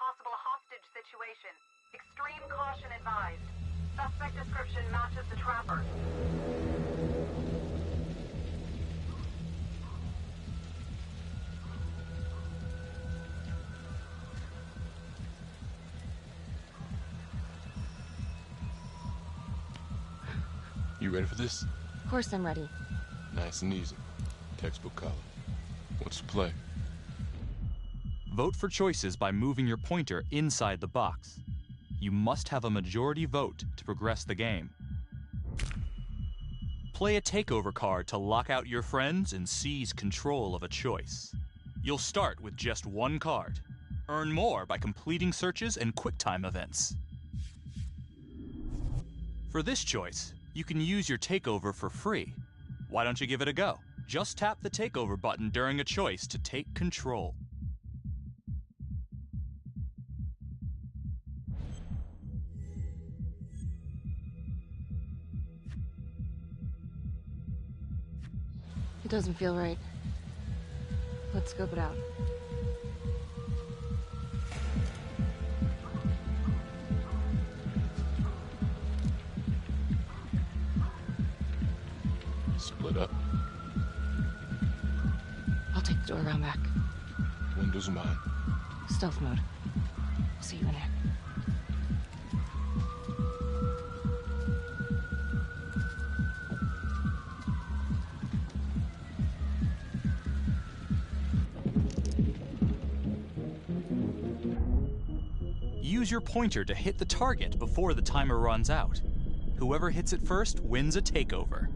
Possible hostage situation. Extreme caution advised. Suspect description matches the trapper. You ready for this? Of course I'm ready. Nice and easy. Textbook color. What's the play? Vote for choices by moving your pointer inside the box. You must have a majority vote to progress the game. Play a takeover card to lock out your friends and seize control of a choice. You'll start with just one card. Earn more by completing searches and QuickTime events. For this choice, you can use your takeover for free. Why don't you give it a go? Just tap the takeover button during a choice to take control. It doesn't feel right. Let's scope it out. Split up. I'll take the door around back. Windows are mine. Stealth mode. I'll see you in there. Use your pointer to hit the target before the timer runs out. Whoever hits it first wins a takeover.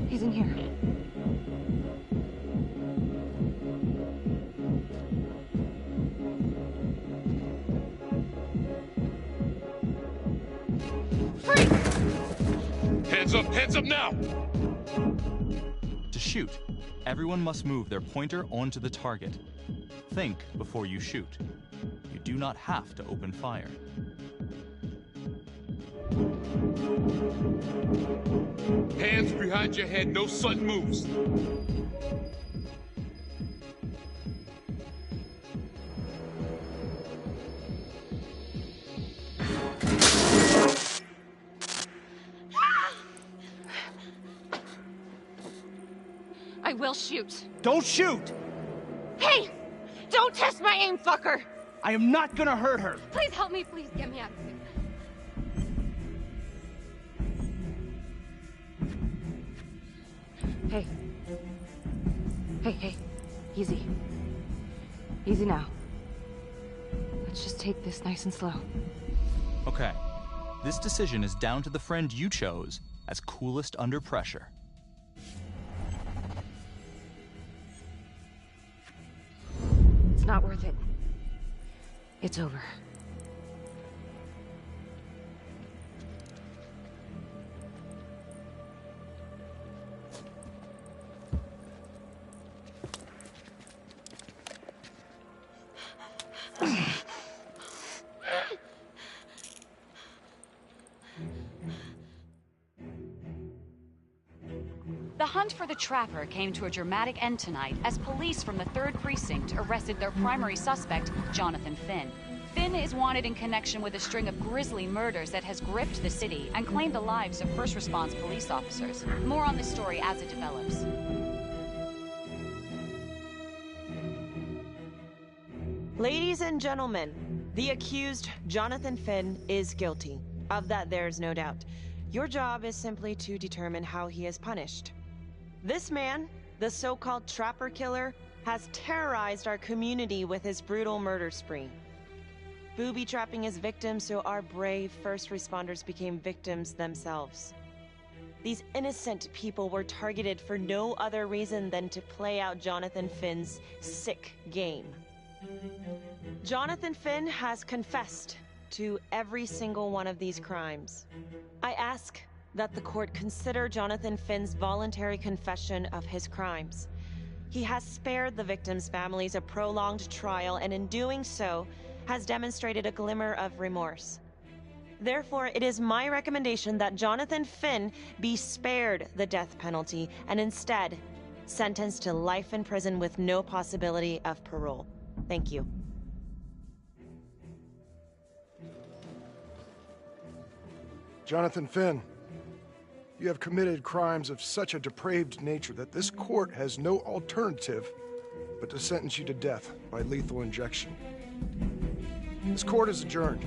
He's in here. Freak! Hands up now! To shoot, everyone must move their pointer onto the target. Think before you shoot. You do not have to open fire. Hands behind your head, no sudden moves. I will shoot. Don't shoot! Hey! Don't test my aim, fucker! I am not gonna hurt her. Please help me, please get me out of here. Hey. Hey. Easy. Easy now. Let's just take this nice and slow. Okay. This decision is down to the friend you chose as coolest under pressure. It's not worth it. It's over. The hunt for the Trapper came to a dramatic end tonight as police from the 3rd Precinct arrested their primary suspect, Jonathan Finn. Finn is wanted in connection with a string of grisly murders that has gripped the city and claimed the lives of first response police officers. More on this story as it develops. Ladies and gentlemen, the accused, Jonathan Finn, is guilty. Of that, there's no doubt. Your job is simply to determine how he is punished. This man, the so-called Trapper Killer, has terrorized our community with his brutal murder spree. Booby-trapping his victims so our brave first responders became victims themselves. These innocent people were targeted for no other reason than to play out Jonathan Finn's sick game. Jonathan Finn has confessed to every single one of these crimes. I ask that the court consider Jonathan Finn's voluntary confession of his crimes. He has spared the victims' families a prolonged trial, and in doing so, has demonstrated a glimmer of remorse. Therefore, it is my recommendation that Jonathan Finn be spared the death penalty and instead sentenced to life in prison with no possibility of parole. Thank you. Jonathan Finn, you have committed crimes of such a depraved nature that this court has no alternative but to sentence you to death by lethal injection. This court is adjourned.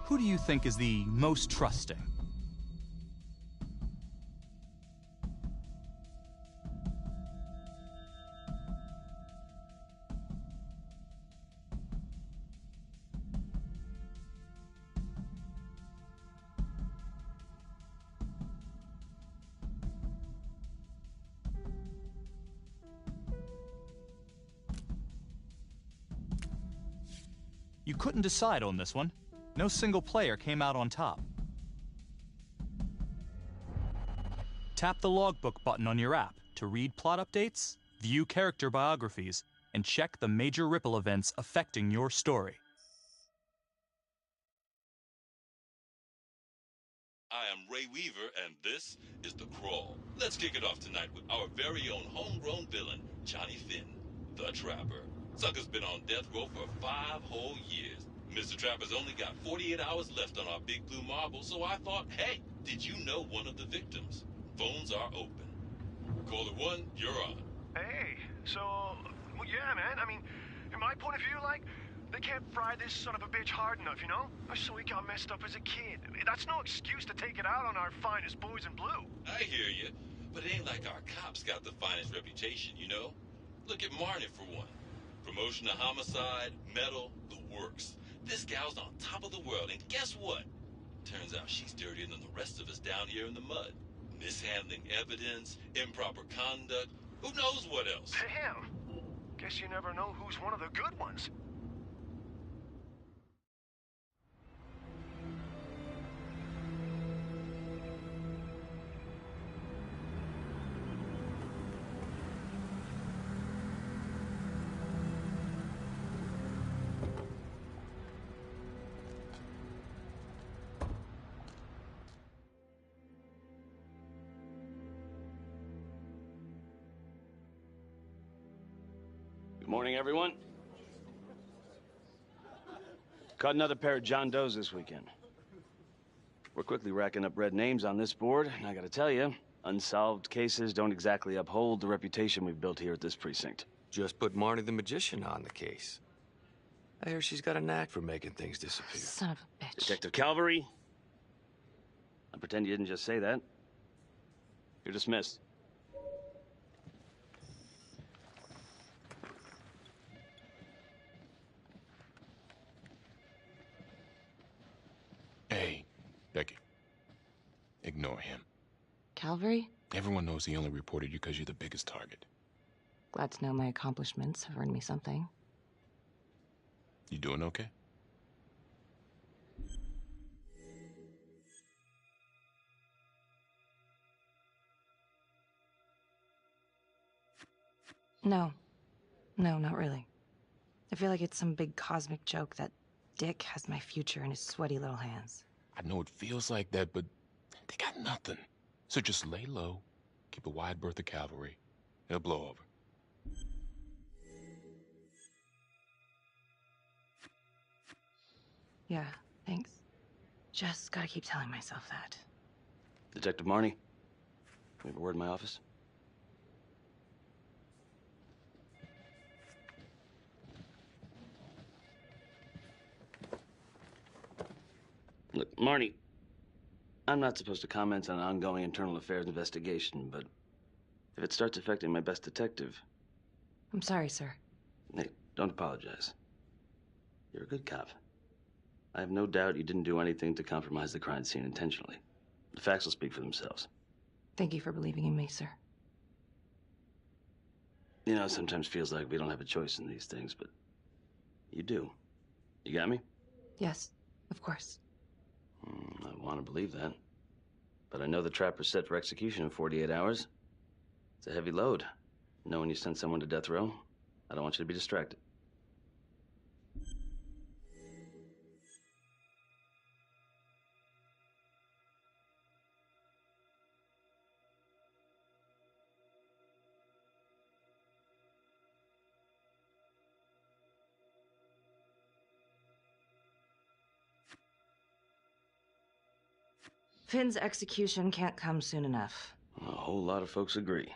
Who do you think is the most trusting? You couldn't decide on this one. No single player came out on top. Tap the logbook button on your app to read plot updates, view character biographies, and check the major ripple events affecting your story. I am Ray Weaver, and this is The Crawl. Let's kick it off tonight with our very own homegrown villain, Johnny Finn, the Trapper. Sucker's been on death row for 5 whole years. Mr. Trapper's only got 48 hours left on our big blue marble, so I thought, hey, did you know one of the victims? Phones are open. Caller 1, you're on. Hey, so, well, yeah, man, I mean, in my point of view, like, they can't fry this son of a bitch hard enough, you know? So he got messed up as a kid. That's no excuse to take it out on our finest boys in blue. I hear you, but it ain't like our cops got the finest reputation, you know? Look at Marnie for one. Promotion to homicide, medal, the works. This gal's on top of the world, and guess what? Turns out she's dirtier than the rest of us down here in the mud. Mishandling evidence, improper conduct, who knows what else? Damn. Guess you never know who's one of the good ones. Good morning, everyone. Caught another pair of John Does this weekend. We're quickly racking up red names on this board, and I gotta tell you, unsolved cases don't exactly uphold the reputation we've built here at this precinct. Just put Marnie the Magician on the case. I hear she's got a knack for making things disappear. Son of a bitch. Detective Calvary, I pretend you didn't just say that. You're dismissed. Hey, Becky. Ignore him. Calvary? Everyone knows he only reported you because you're the biggest target. Glad to know my accomplishments have earned me something. You doing okay? No. No, not really. I feel like it's some big cosmic joke that Dick has my future in his sweaty little hands. I know it feels like that, but they got nothing. So just lay low, keep a wide berth of cavalry. It'll blow over. Yeah, thanks. Just gotta keep telling myself that. Detective Marnie, we have a word in my office. Look, Marnie, I'm not supposed to comment on an ongoing internal affairs investigation, but if it starts affecting my best detective... I'm sorry, sir. Hey, don't apologize. You're a good cop. I have no doubt you didn't do anything to compromise the crime scene intentionally. The facts will speak for themselves. Thank you for believing in me, sir. You know, it sometimes feels like we don't have a choice in these things, but you do. You got me? Yes, of course. I want to believe that. But I know the trapper's set for execution in 48 hours. It's a heavy load. Knowing you sent someone to death row, I don't want you to be distracted. Finn's execution can't come soon enough. A whole lot of folks agree.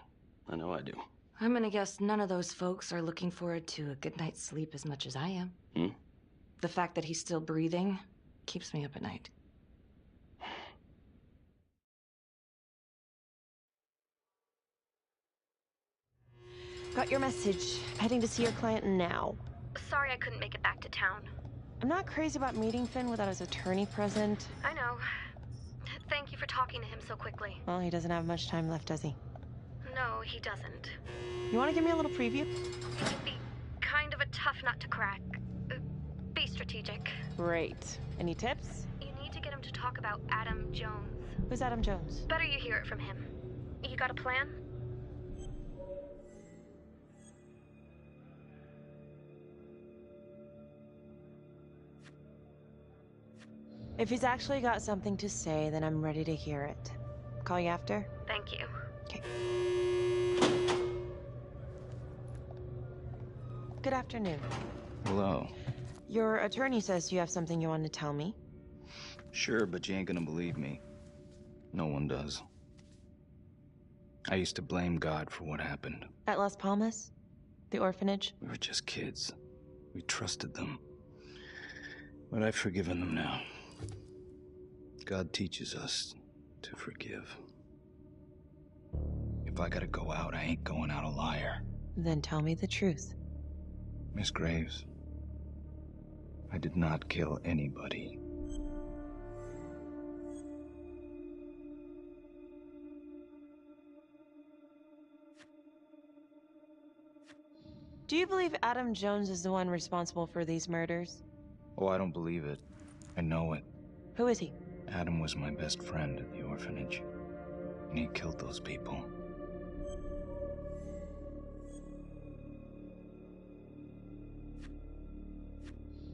I know I do. I'm gonna guess none of those folks are looking forward to a good night's sleep as much as I am. The fact that he's still breathing keeps me up at night. Got your message. Heading to see your client now. Sorry I couldn't make it back to town. I'm not crazy about meeting Finn without his attorney present. I know. Thank you for talking to him so quickly. Well, he doesn't have much time left, does he? No, he doesn't. You want to give me a little preview? It can be kind of a tough nut to crack. Be strategic. Great. Any tips? You need to get him to talk about Adam Jones. Who's Adam Jones? Better you hear it from him. You got a plan? If he's actually got something to say, then I'm ready to hear it. Call you after? Thank you. Okay. Good afternoon. Hello. Your attorney says you have something you want to tell me. Sure, but you ain't gonna believe me. No one does. I used to blame God for what happened. At Las Palmas? The orphanage? We were just kids. We trusted them. But I've forgiven them now. God teaches us to forgive. If I gotta go out, I ain't going out a liar. Then tell me the truth. Miss Graves, I did not kill anybody. Do you believe Adam Jones is the one responsible for these murders? Oh, I don't believe it. I know it. Who is he? Adam was my best friend at the orphanage, and he killed those people.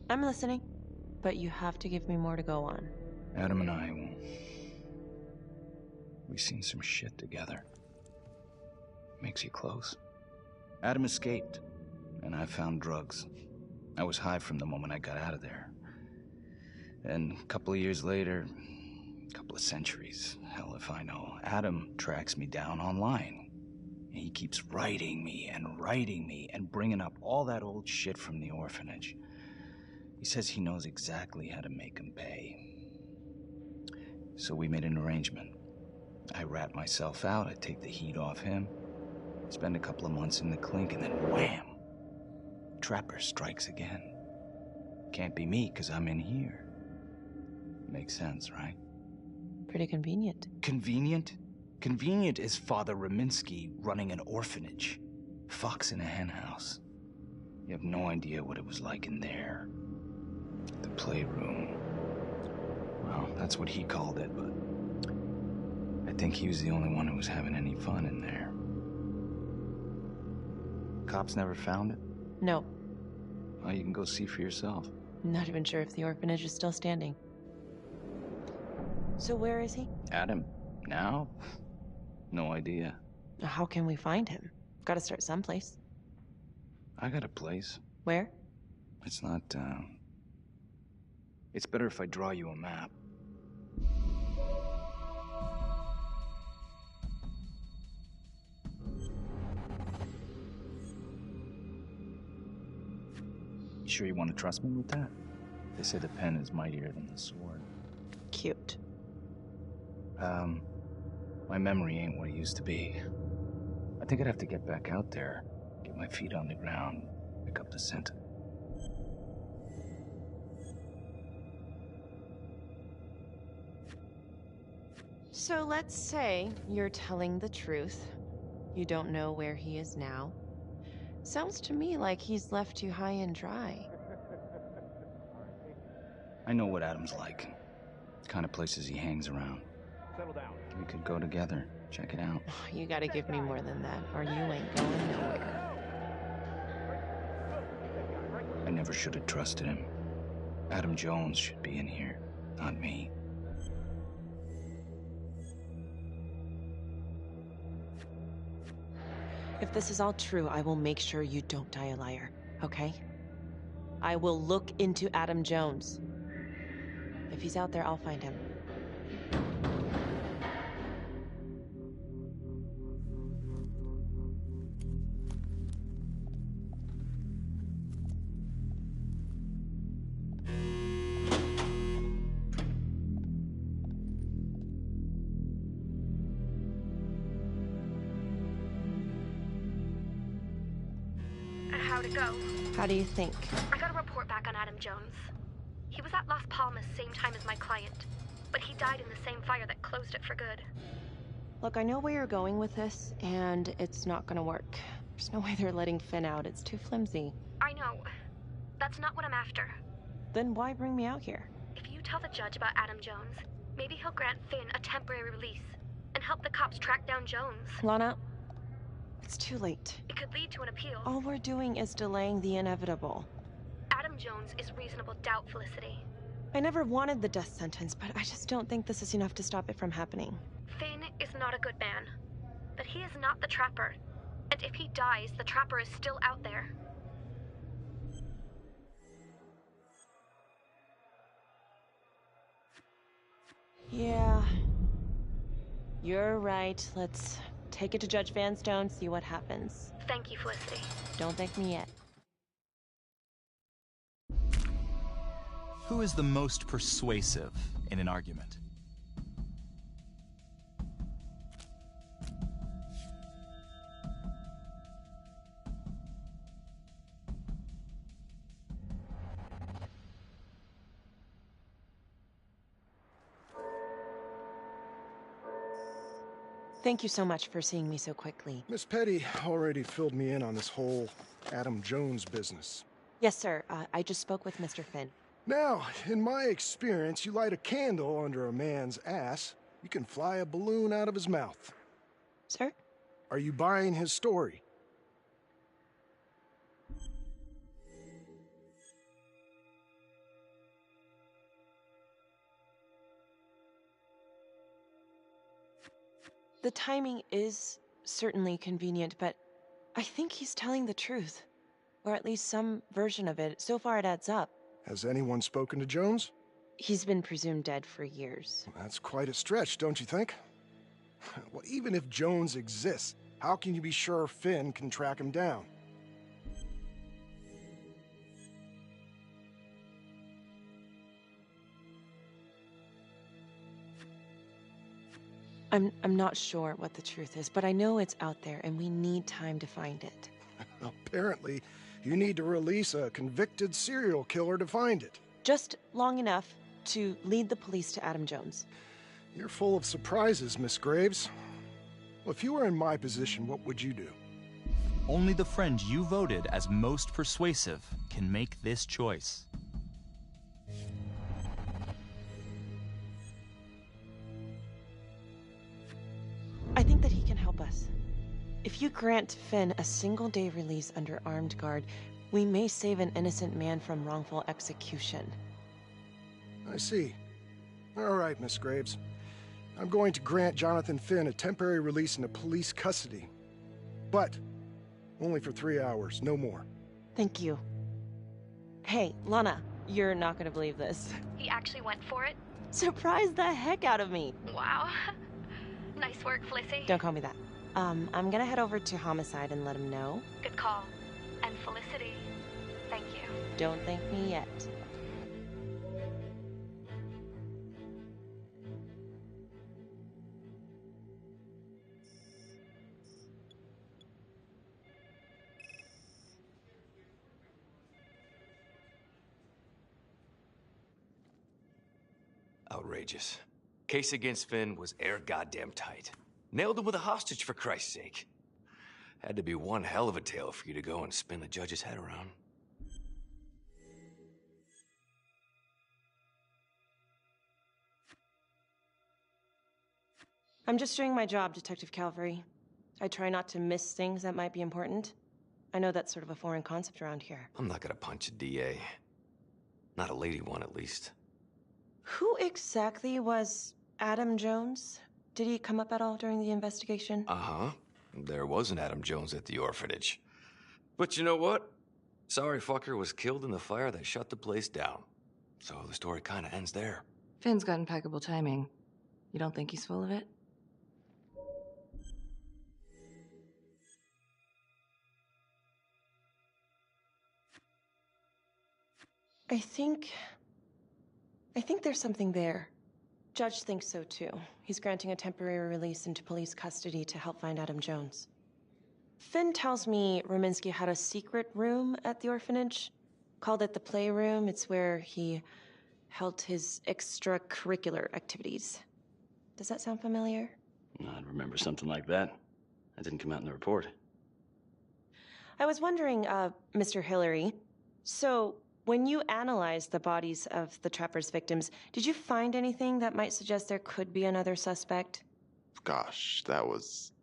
I'm listening, but you have to give me more to go on. Adam and I, we've seen some shit together. Makes you close. Adam escaped, and I found drugs. I was high from the moment I got out of there. And a couple of years later, a couple of centuries, hell if I know, Adam tracks me down online. And he keeps writing me and bringing up all that old shit from the orphanage. He says he knows exactly how to make him pay. So we made an arrangement. I rat myself out, I take the heat off him, spend a couple of months in the clink, and then wham! Trapper strikes again. Can't be me, 'cause I'm in here. Makes sense, right? Pretty convenient. Convenient? Convenient is Father Raminsky running an orphanage. Fox in a hen house. You have no idea what it was like in there. playroom. Well, that's what he called it, but I think he was the only one who was having any fun in there. Cops never found it? No. Well, you can go see for yourself. I'm not even sure if the orphanage is still standing. So where is he? Adam? Now? No idea. How can we find him? Gotta start someplace. I got a place. Where? It's not, It's better if I draw you a map. You sure you want to trust me with that? They say the pen is mightier than the sword. Cute. My memory ain't what it used to be. I think I'd have to get back out there, get my feet on the ground, pick up the scent. So let's say you're telling the truth. You don't know where he is now. Sounds to me like he's left you high and dry. I know what Adam's like. The kind of places he hangs around. Settle down. We could go together, check it out. You gotta give me more than that, or you ain't going nowhere. I never should have trusted him. Adam Jones should be in here, not me. If this is all true, I will make sure you don't die a liar, okay? I will look into Adam Jones. If he's out there, I'll find him. How'd it go? How do you think? I got a report back on Adam Jones. He was at Las Palmas same time as my client, but he died in the same fire that closed it for good. Look, I know where you're going with this, and it's not gonna work. There's no way they're letting Finn out. It's too flimsy. I know. That's not what I'm after. Then why bring me out here? If you tell the judge about Adam Jones, maybe he'll grant Finn a temporary release and help the cops track down Jones. Lana, it's too late. It could lead to an appeal. All we're doing is delaying the inevitable. Adam Jones is reasonable doubt, Felicity. I never wanted the death sentence, but I just don't think this is enough to stop it from happening. Finn is not a good man, but he is not the Trapper. And if he dies, the Trapper is still out there. Yeah. You're right. Let's take it to Judge Vanstone, see what happens. Thank you, Felicity. Don't thank me yet. Who is the most persuasive in an argument? Thank you so much for seeing me so quickly. Miss Petty already filled me in on this whole Adam Jones business. Yes, sir. I just spoke with Mr. Finn. Now, in my experience, you light a candle under a man's ass, you can fly a balloon out of his mouth. Sir? Are you buying his story? The timing is certainly convenient, but I think he's telling the truth. Or at least some version of it. So far it adds up. Has anyone spoken to Jones? He's been presumed dead for years. That's quite a stretch, don't you think? Well, even if Jones exists, how can you be sure Finn can track him down? I'm not sure what the truth is, but I know it's out there and we need time to find it. Apparently, you need to release a convicted serial killer to find it. Just long enough to lead the police to Adam Jones. You're full of surprises, Miss Graves. Well, if you were in my position, what would you do? Only the friend you voted as most persuasive can make this choice. I think that he can help us. If you grant Finn a single-day release under armed guard, we may save an innocent man from wrongful execution. I see. All right, Miss Graves. I'm going to grant Jonathan Finn a temporary release into police custody. But only for 3 hours, no more. Thank you. Hey, Lana, you're not gonna believe this. He actually went for it? Surprised the heck out of me. Wow. Nice work, Felicity. Don't call me that. I'm gonna head over to Homicide and let him know. Good call. And Felicity, thank you. Don't thank me yet. Outrageous. Case against Finn was air goddamn tight. Nailed him with a hostage, for Christ's sake. Had to be one hell of a tale for you to go and spin the judge's head around. I'm just doing my job, Detective Calvary. I try not to miss things that might be important. I know that's sort of a foreign concept around here. I'm not gonna punch a DA. Not a lady one, at least. Who exactly was Adam Jones? Did he come up at all during the investigation? Uh-huh. There was an Adam Jones at the orphanage. But you know what? Sorry fucker was killed in the fire that shut the place down. So the story kind of ends there. Finn's got impeccable timing. You don't think he's full of it? I think there's something there. Judge thinks so too. He's granting a temporary release into police custody to help find Adam Jones. Finn tells me Rominsky had a secret room at the orphanage. Called it the playroom. It's where he held his extracurricular activities. Does that sound familiar? I remember something like that. That didn't come out in the report. I was wondering, Mr. Hillary, so when you analyzed the bodies of the Trapper's victims, did you find anything that might suggest there could be another suspect? Gosh, that was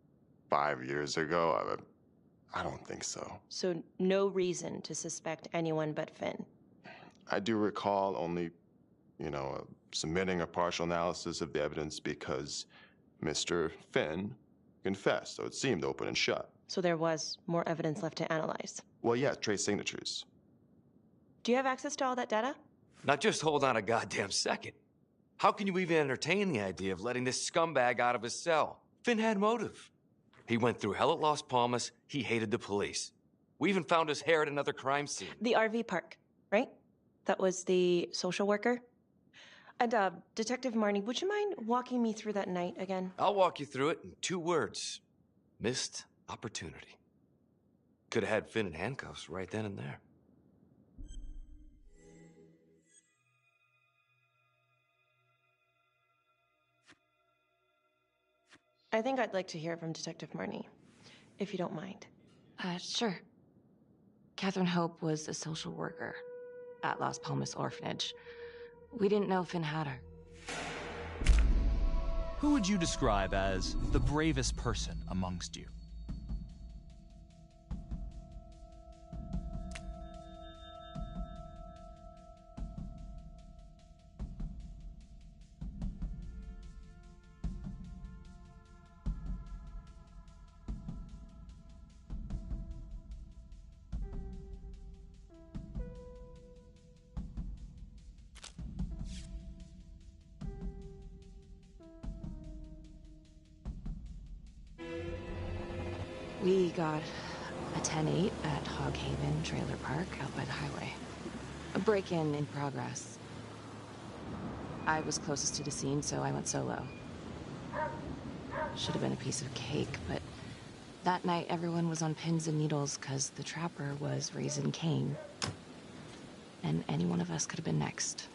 5 years ago. I don't think so. So no reason to suspect anyone but Finn? I do recall only, submitting a partial analysis of the evidence because Mr. Finn confessed, so it seemed open and shut. So there was more evidence left to analyze? Well, yeah, trace signatures. Do you have access to all that data? Now just hold on a goddamn second. How can you even entertain the idea of letting this scumbag out of his cell? Finn had motive. He went through hell at Las Palmas. He hated the police. We even found his hair at another crime scene. The RV park, right? That was the social worker? And, Detective Marnie, would you mind walking me through that night again? I'll walk you through it in 2 words. Missed opportunity. Could have had Finn in handcuffs right then and there. I think I'd like to hear from Detective Marnie, if you don't mind. Sure. Catherine Hope was a social worker at Las Palmas Orphanage. We didn't know Finn had her. Who would you describe as the bravest person amongst you? We got a 10-8 at Hog Haven Trailer Park out by the highway. A break-in in progress. I was closest to the scene, so I went solo. Should have been a piece of cake, but that night everyone was on pins and needles because the Trapper was raising Cain. And any one of us could have been next.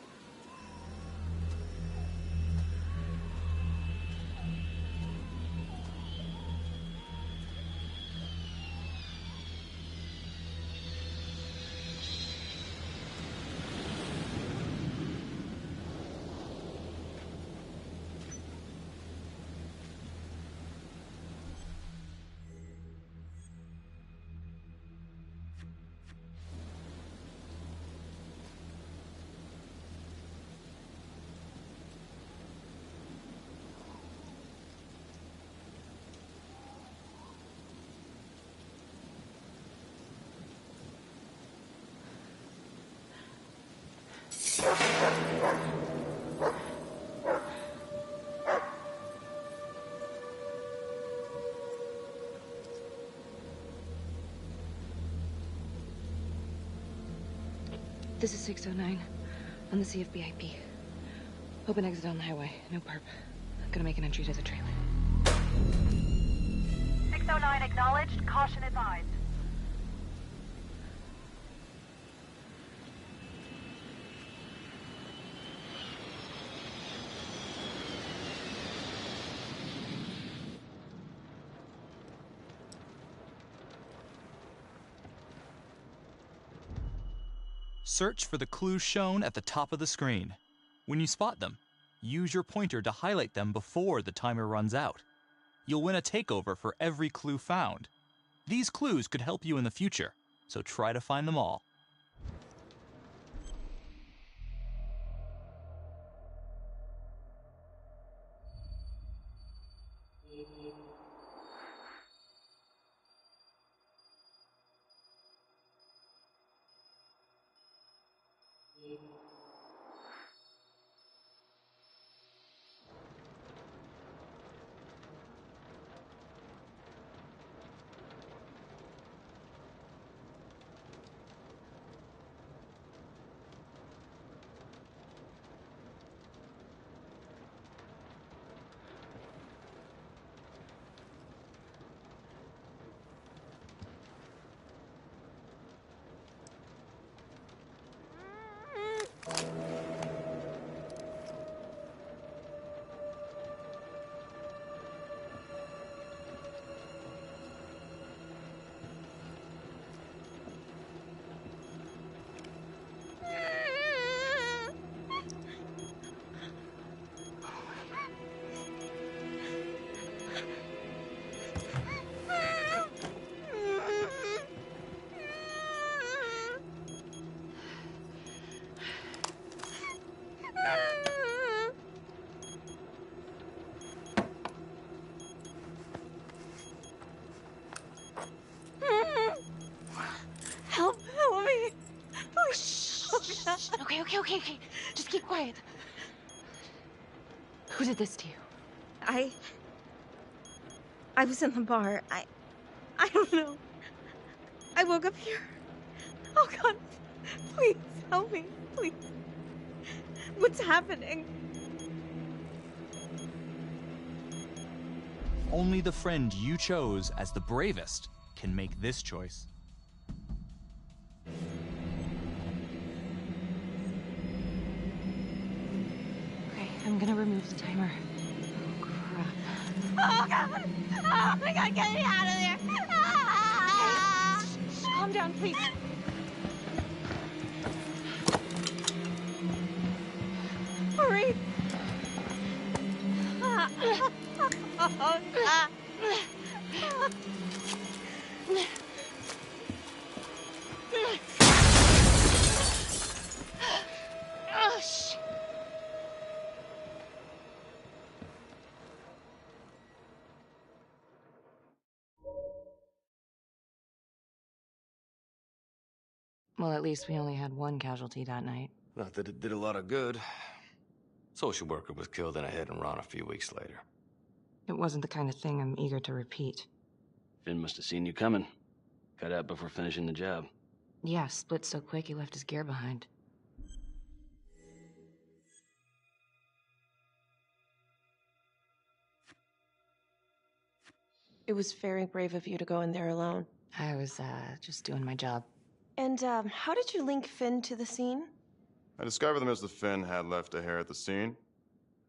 This is 609 on the CFBIP. Open exit on the highway. No perp. Gonna make an entry to the trailer. 609 acknowledged. Caution advised. Search for the clues shown at the top of the screen. When you spot them, use your pointer to highlight them before the timer runs out. You'll win a takeover for every clue found. These clues could help you in the future, so try to find them all. Help me. Oh, shh. Okay. Just keep quiet. Who did this to you? I was in the bar. I don't know. I woke up here. Oh, God. Please, help me. Please. What's happening? Only the friend you chose as the bravest can make this choice. Okay, I'm gonna remove the timer. Oh, crap. Oh, God. Oh, my God, get me out of there. Shh, calm down, please. Hurry. Oh, God. Oh, shit. Well, at least we only had one casualty that night. Not that it did a lot of good. Social worker was killed in a hit and run a few weeks later. It wasn't the kind of thing I'm eager to repeat. Finn must have seen you coming. Cut out before finishing the job. Yeah, split so quick he left his gear behind. It was very brave of you to go in there alone. I was, just doing my job. And, how did you link Finn to the scene? I discovered that Mr. Finn had left a hair at the scene.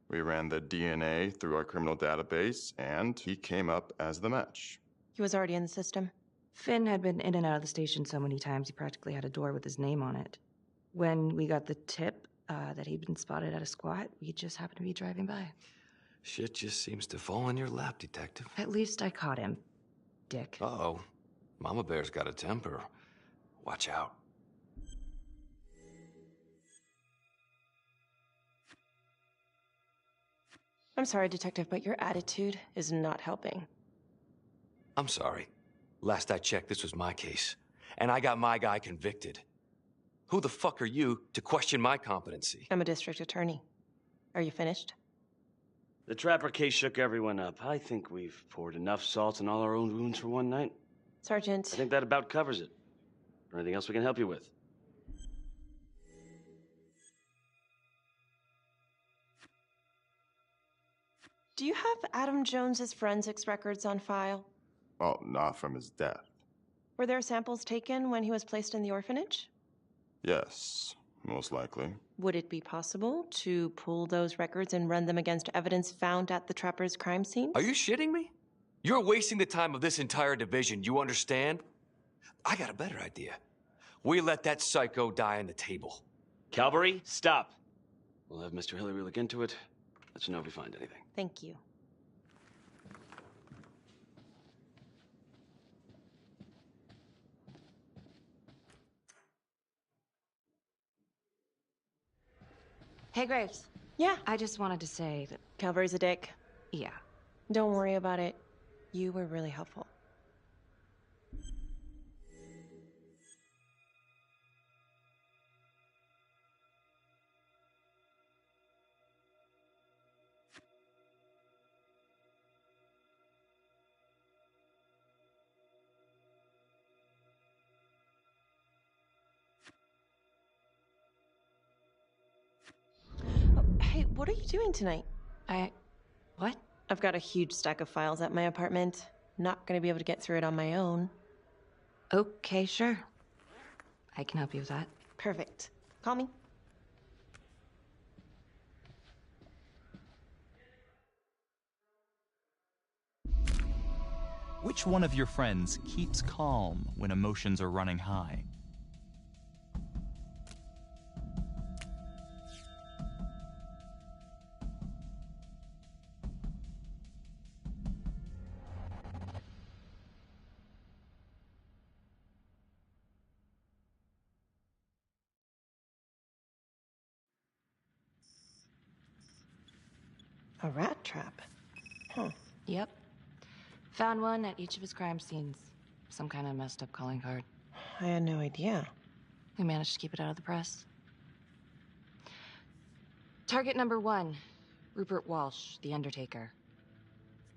We ran the DNA through our criminal database, and he came up as the match. He was already in the system. Finn had been in and out of the station so many times he practically had a door with his name on it. When we got the tip that he'd been spotted at a squat, we just happened to be driving by. Shit just seems to fall in your lap, Detective. At least I caught him, Dick. Uh-oh. Mama Bear's got a temper. Watch out. I'm sorry, Detective, but your attitude is not helping. I'm sorry. Last I checked, this was my case. And I got my guy convicted. Who the fuck are you to question my competency? I'm a district attorney. Are you finished? The Trapper case shook everyone up. I think we've poured enough salt in all our own wounds for one night. Sergeant. I think that about covers it. Or anything else we can help you with? Do you have Adam Jones's forensics records on file? Oh, not from his death. Were there samples taken when he was placed in the orphanage? Yes, most likely. Would it be possible to pull those records and run them against evidence found at the Trapper's crime scene? Are you shitting me? You're wasting the time of this entire division, you understand? I got a better idea. We let that psycho die on the table. Calvary, stop. We'll have Mr. Hillary look into it. Let you know if we find anything. Thank you. Hey, Graves. Yeah. I just wanted to say that... Calvary's a dick. Yeah. Don't worry about it. You were really helpful. Hey, what are you doing tonight? What? I've got a huge stack of files at my apartment. Not gonna be able to get through it on my own. Okay, sure. I can help you with that. Perfect. Call me. Which one of your friends keeps calm when emotions are running high? A rat trap. Huh. Yep. Found one at each of his crime scenes. Some kind of messed up calling card. I had no idea. We managed to keep it out of the press. Target number 1, Rupert Walsh, the Undertaker.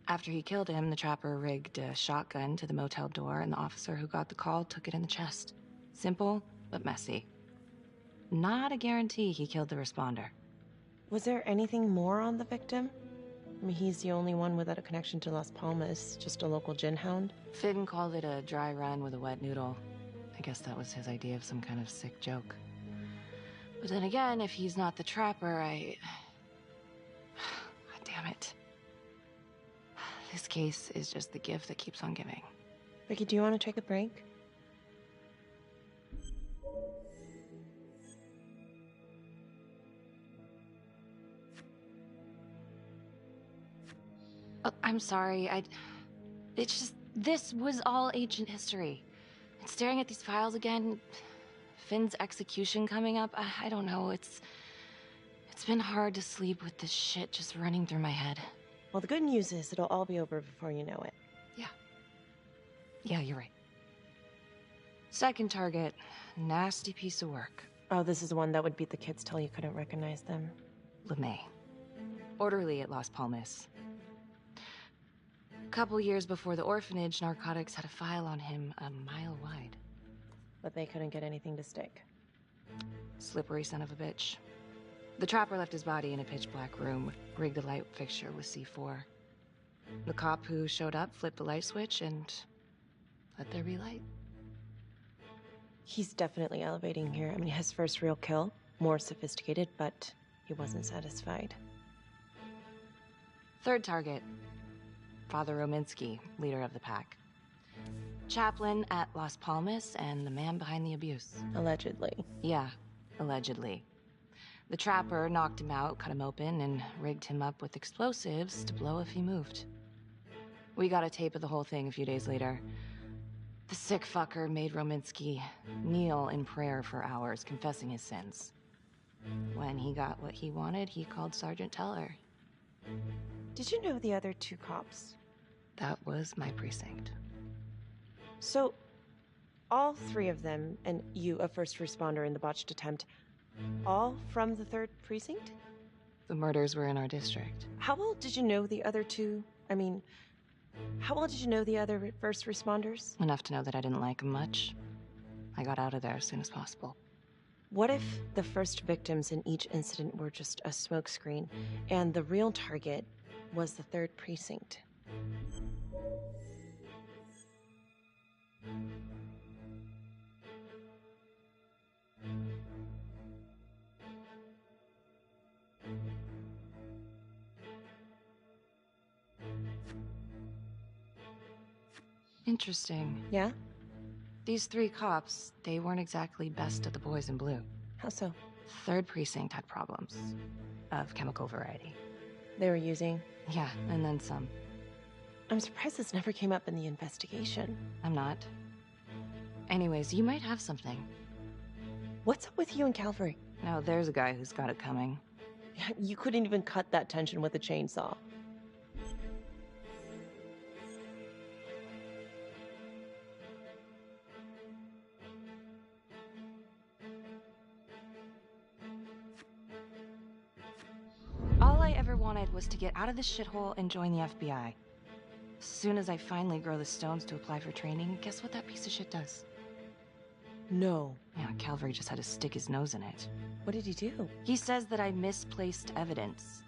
After he killed him, the Trapper rigged a shotgun to the motel door, and the officer who got the call took it in the chest. Simple, but messy. Not a guarantee he killed the responder. Was there anything more on the victim? I mean, he's the only one without a connection to Las Palmas, just a local gin hound. Finn called it a dry run with a wet noodle. I guess that was his idea of some kind of sick joke. But then again, if he's not the Trapper, damn it. This case is just the gift that keeps on giving. Ricky, do you want to take a break? Oh, I'm sorry, it's just, this was all ancient history. And staring at these files again, Finn's execution coming up, I don't know, it's been hard to sleep with this shit just running through my head. Well, the good news is it'll all be over before you know it. Yeah, you're right. Second target, nasty piece of work. Oh, this is the one that would beat the kids till you couldn't recognize them. LeMay. Orderly at Las Palmas. A couple years before the orphanage, narcotics had a file on him a mile wide. But they couldn't get anything to stick. Slippery son of a bitch. The Trapper left his body in a pitch-black room, rigged a light fixture with C4. The cop who showed up flipped the light switch and let there be light. He's definitely elevating here. I mean, his first real kill, more sophisticated, but he wasn't satisfied. Third target, Father Rominsky, leader of the pack. Chaplain at Las Palmas and the man behind the abuse. Allegedly. Yeah, allegedly. The Trapper knocked him out, cut him open, and rigged him up with explosives to blow if he moved. We got a tape of the whole thing a few days later. The sick fucker made Rominsky kneel in prayer for hours, confessing his sins. When he got what he wanted, he called Sergeant Teller. Did you know the other 2 cops? That was my precinct. So, all three of them, and you, a first responder in the botched attempt, all from the 3rd Precinct? The murders were in our district. How well did you know the other two? I mean, how well did you know the other first responders? Enough to know that I didn't like them much. I got out of there as soon as possible. What if the first victims in each incident were just a smokescreen, and the real target was the 3rd Precinct? Interesting. Yeah? These 3 cops, they weren't exactly best of the boys in blue. How so? 3rd Precinct had problems. Of chemical variety. They were using? Yeah, and then some. I'm surprised this never came up in the investigation. I'm not. Anyways, you might have something. What's up with you and Calvary? Now, there's a guy who's got it coming. You couldn't even cut that tension with a chainsaw. All I ever wanted was to get out of this shithole and join the FBI. As soon as I finally grow the stones to apply for training, guess what that piece of shit does? No. Yeah, Calvary just had to stick his nose in it. What did he do? He says that I misplaced evidence.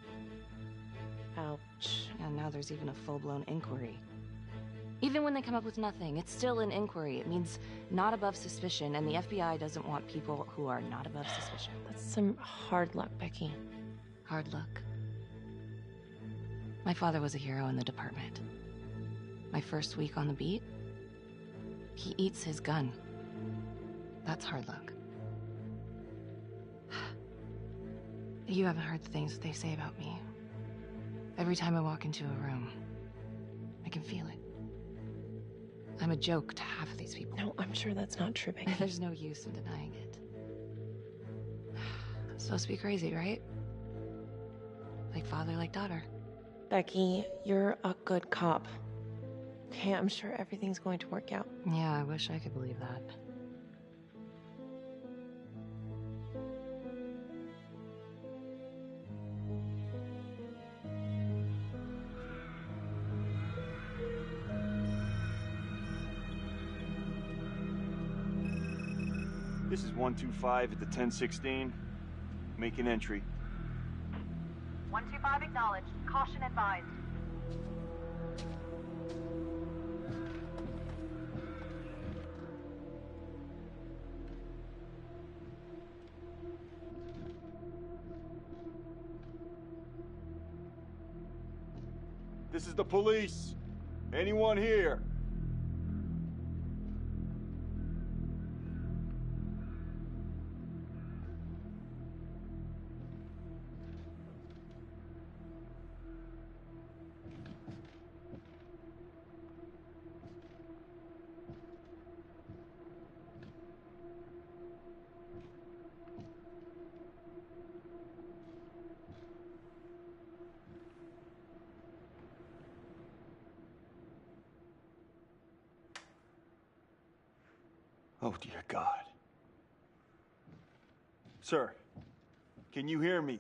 Ouch. And now there's even a full-blown inquiry. Even when they come up with nothing, it's still an inquiry. It means not above suspicion, and the FBI doesn't want people who are not above suspicion. That's some hard luck, Becky. Hard luck. My father was a hero in the department. My first week on the beat, he eats his gun. That's hard luck. You haven't heard the things they say about me. Every time I walk into a room, I can feel it. I'm a joke to half of these people. No, I'm sure that's not true, Becky. There's no use in denying it. I'm supposed to be crazy, right? Like father, like daughter. Becky, you're a good cop. Okay, I'm sure everything's going to work out. Yeah, I wish I could believe that. This is 125 at the 1016. Make an entry. 125 acknowledged. Caution advised. This is the police. Anyone here? Oh, dear God. Sir, can you hear me?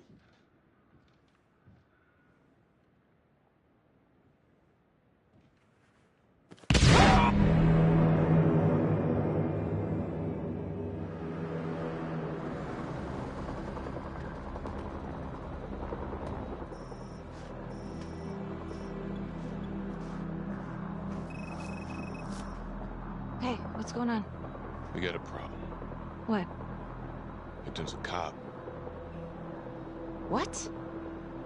Hey, what's going on? We got a problem. What? Victim's a cop. What?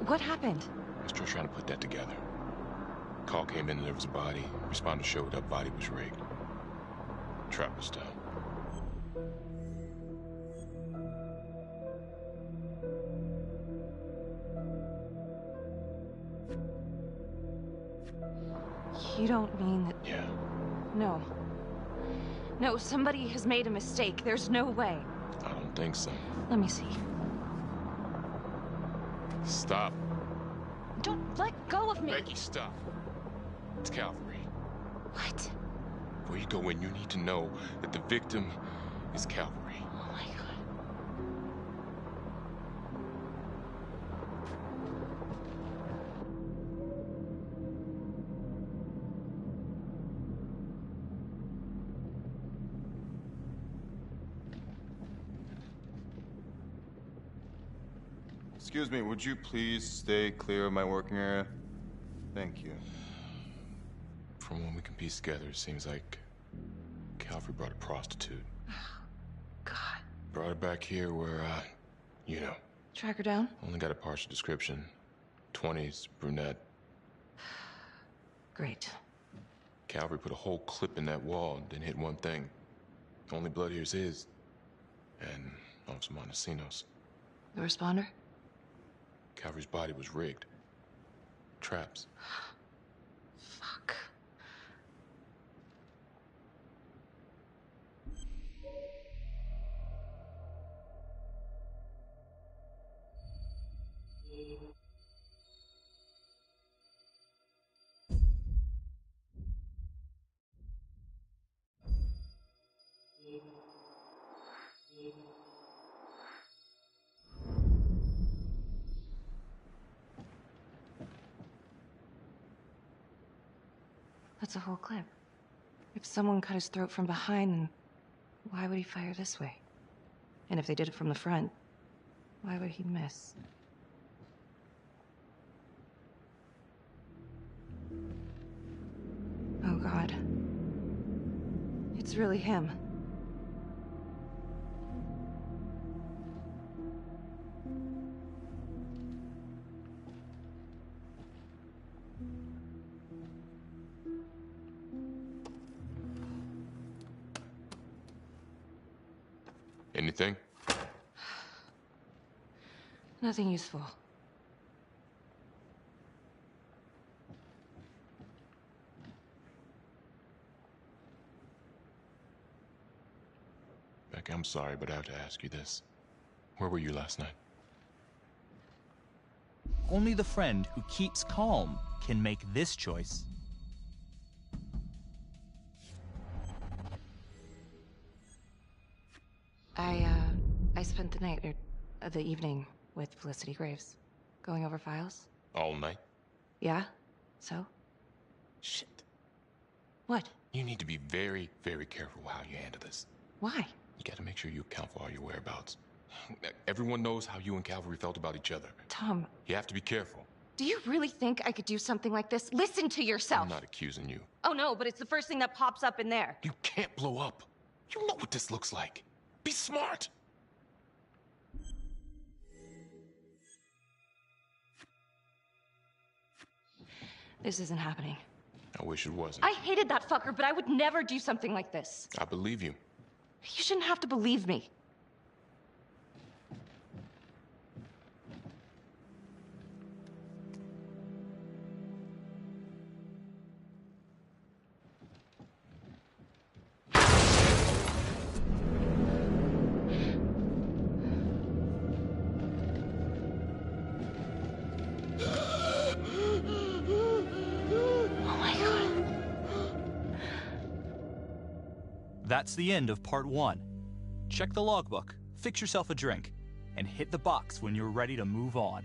What happened? I was just trying to put that together. Call came in and there was a body. Responder showed up, body was rigged. Trapper style. You don't mean that... Yeah. No. No, somebody has made a mistake. There's no way. I don't think so. Let me see. Stop. Don't let go of me. Becky, stop. It's Calvary. What? Before you go in, you need to know that the victim is Calvary. Oh my God. Excuse me, would you please stay clear of my working area? Thank you. From what we can piece together, it seems like Calvary brought a prostitute. God. Brought her back here where, you know. Track her down? Only got a partial description. 20s, brunette. Great. Calvary put a whole clip in that wall and didn't hit one thing. Only blood here's his. And Officer Montesino's. The responder? Calvary's body was rigged. Traps. Fuck. That's a whole clip. If someone cut his throat from behind, then why would he fire this way? And if they did it from the front, why would he miss? Oh God. It's really him. Anything? Nothing useful. Beck, I'm sorry, but I have to ask you this. Where were you last night? Only the friend who keeps calm can make this choice. I spent the night, or the evening, with Felicity Graves. Going over files. All night? Yeah? So? Shit. What? You need to be very, very careful how you handle this. Why? You gotta make sure you account for all your whereabouts. Everyone knows how you and Calvary felt about each other. Tom. You have to be careful. Do you really think I could do something like this? Listen to yourself! I'm not accusing you. Oh no, but it's the first thing that pops up in there. You can't blow up. You know what this looks like. Be smart! This isn't happening. I wish it wasn't. I hated that fucker, but I would never do something like this. I believe you. You shouldn't have to believe me. That's the end of part 1. Check the logbook, fix yourself a drink, and hit the box when you're ready to move on.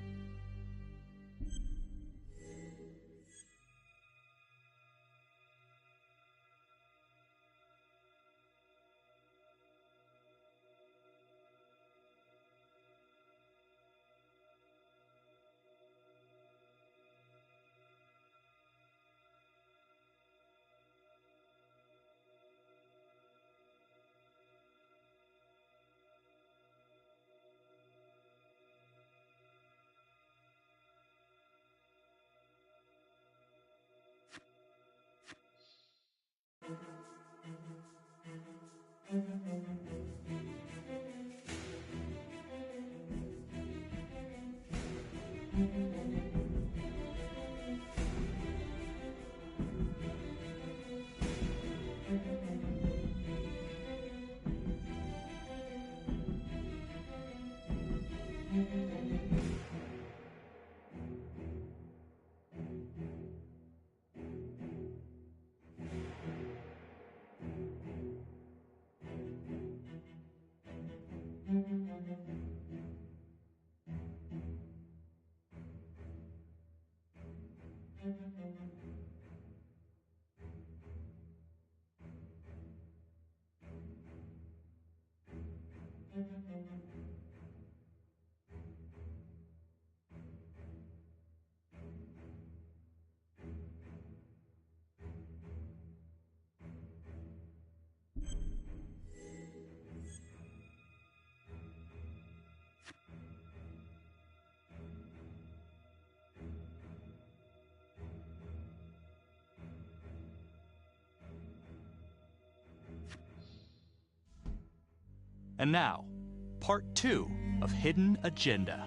And now, part 2 of Hidden Agenda.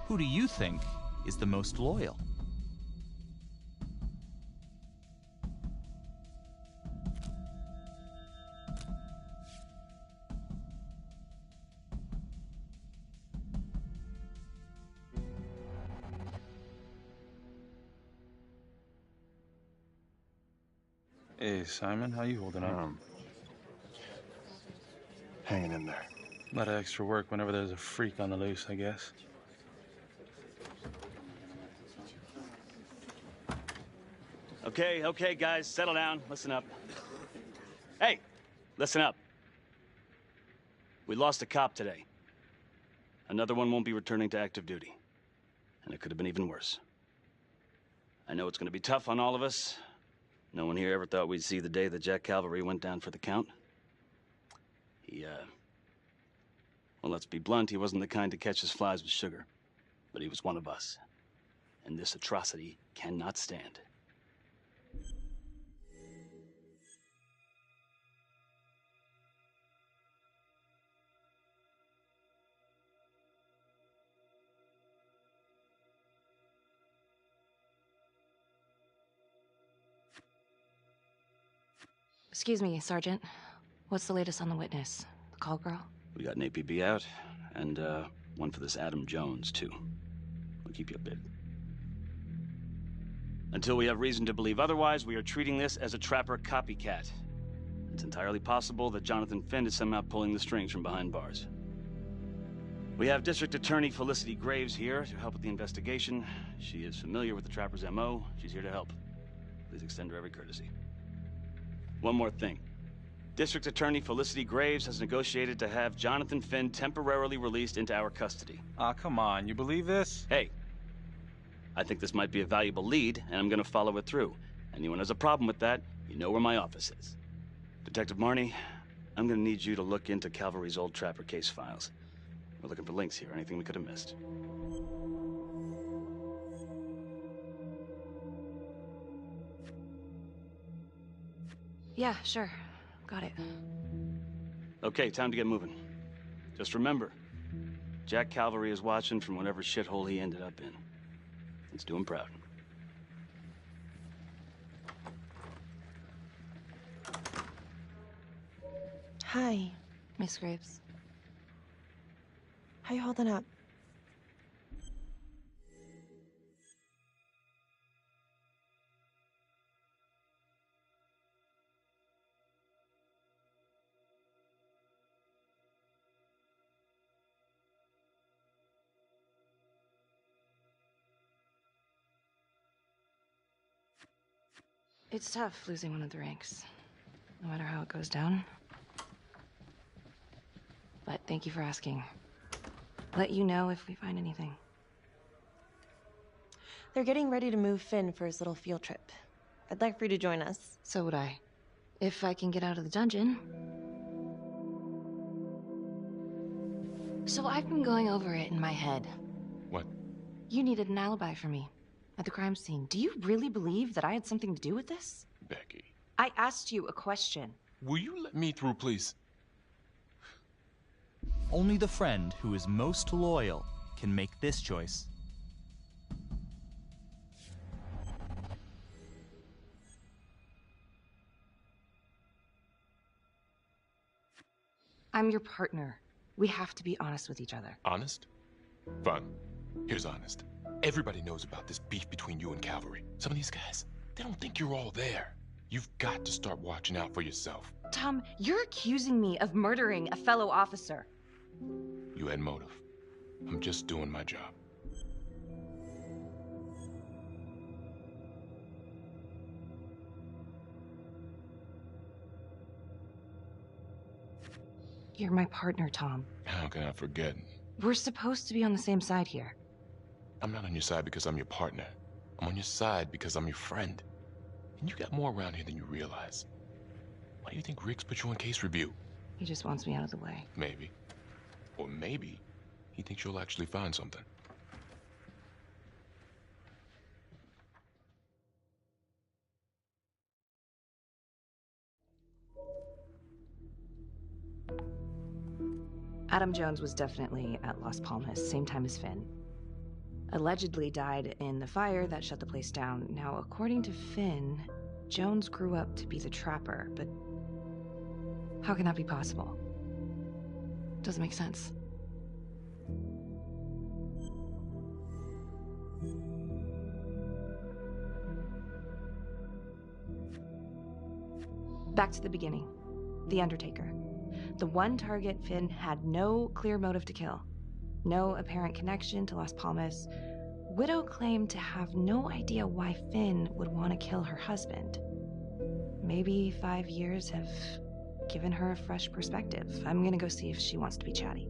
Who do you think is the most loyal? Hey, Simon, how you holding up? Hanging in there. A lot of extra work whenever there's a freak on the loose, I guess. Okay, guys, settle down. Listen up. Hey, listen up. We lost a cop today. Another one won't be returning to active duty. And it could have been even worse. I know it's going to be tough on all of us. No one here ever thought we'd see the day that Jack Calvary went down for the count. Well, let's be blunt, he wasn't the kind to catch his flies with sugar. But he was one of us. And this atrocity cannot stand. Excuse me, Sergeant. What's the latest on the witness? The call girl? We got an APB out, and one for this Adam Jones, too. We'll keep you updated. Until we have reason to believe otherwise, we are treating this as a trapper copycat. It's entirely possible that Jonathan Finn is somehow pulling the strings from behind bars. We have District Attorney Felicity Graves here to help with the investigation. She is familiar with the trapper's MO. She's here to help. Please extend her every courtesy. One more thing. District Attorney Felicity Graves has negotiated to have Jonathan Finn temporarily released into our custody. Aw, come on. You believe this? Hey, I think this might be a valuable lead, and I'm gonna follow it through. Anyone has a problem with that, you know where my office is. Detective Marnie, I'm gonna need you to look into Calvary's old trapper case files. We're looking for links here, anything we could have missed. Yeah, sure. Got it. Okay, time to get moving. Just remember, Jack Calvary is watching from whatever shithole he ended up in. Let's do him proud. Hi. Miss Graves. How you holding up? It's tough losing one of the ranks, no matter how it goes down. But thank you for asking. Let you know if we find anything. They're getting ready to move Finn for his little field trip. I'd like for you to join us. So would I. If I can get out of the dungeon. So I've been going over it in my head. What? You needed an alibi for me at the crime scene. Do you really believe that I had something to do with this? Becky. I asked you a question. Will you let me through, please? Only the friend who is most loyal can make this choice. I'm your partner. We have to be honest with each other. Honest? Fine. Here's honest. Everybody knows about this beef between you and Calvary. Some of these guys, they don't think you're all there. You've got to start watching out for yourself. Tom, you're accusing me of murdering a fellow officer. You had motive. I'm just doing my job. You're my partner, Tom. How can I forget? We're supposed to be on the same side here. I'm not on your side because I'm your partner. I'm on your side because I'm your friend. And you got more around here than you realize. Why do you think Riggs put you on case review? He just wants me out of the way. Maybe. Or maybe he thinks you'll actually find something. Adam Jones was definitely at Las Palmas, same time as Finn. Allegedly died in the fire that shut the place down. Now, according to Finn, Jones grew up to be the trapper, but how can that be possible? Doesn't make sense. Back to the beginning. The Undertaker. The one target Finn had no clear motive to kill. No apparent connection to Las Palmas. Widow claimed to have no idea why Finn would want to kill her husband. Maybe 5 years have given her a fresh perspective. I'm gonna go see if she wants to be chatty.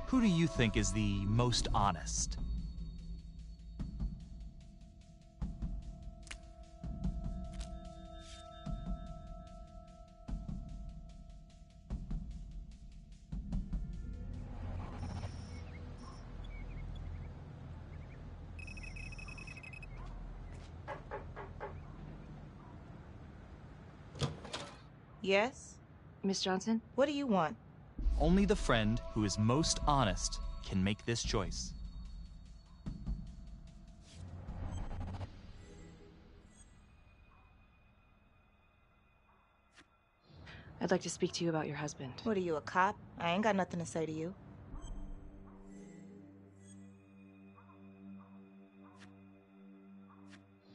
Who do you think is the most honest? Yes? Miss Johnson? What do you want? Only the friend who is most honest can make this choice. I'd like to speak to you about your husband. What are you, a cop? I ain't got nothing to say to you.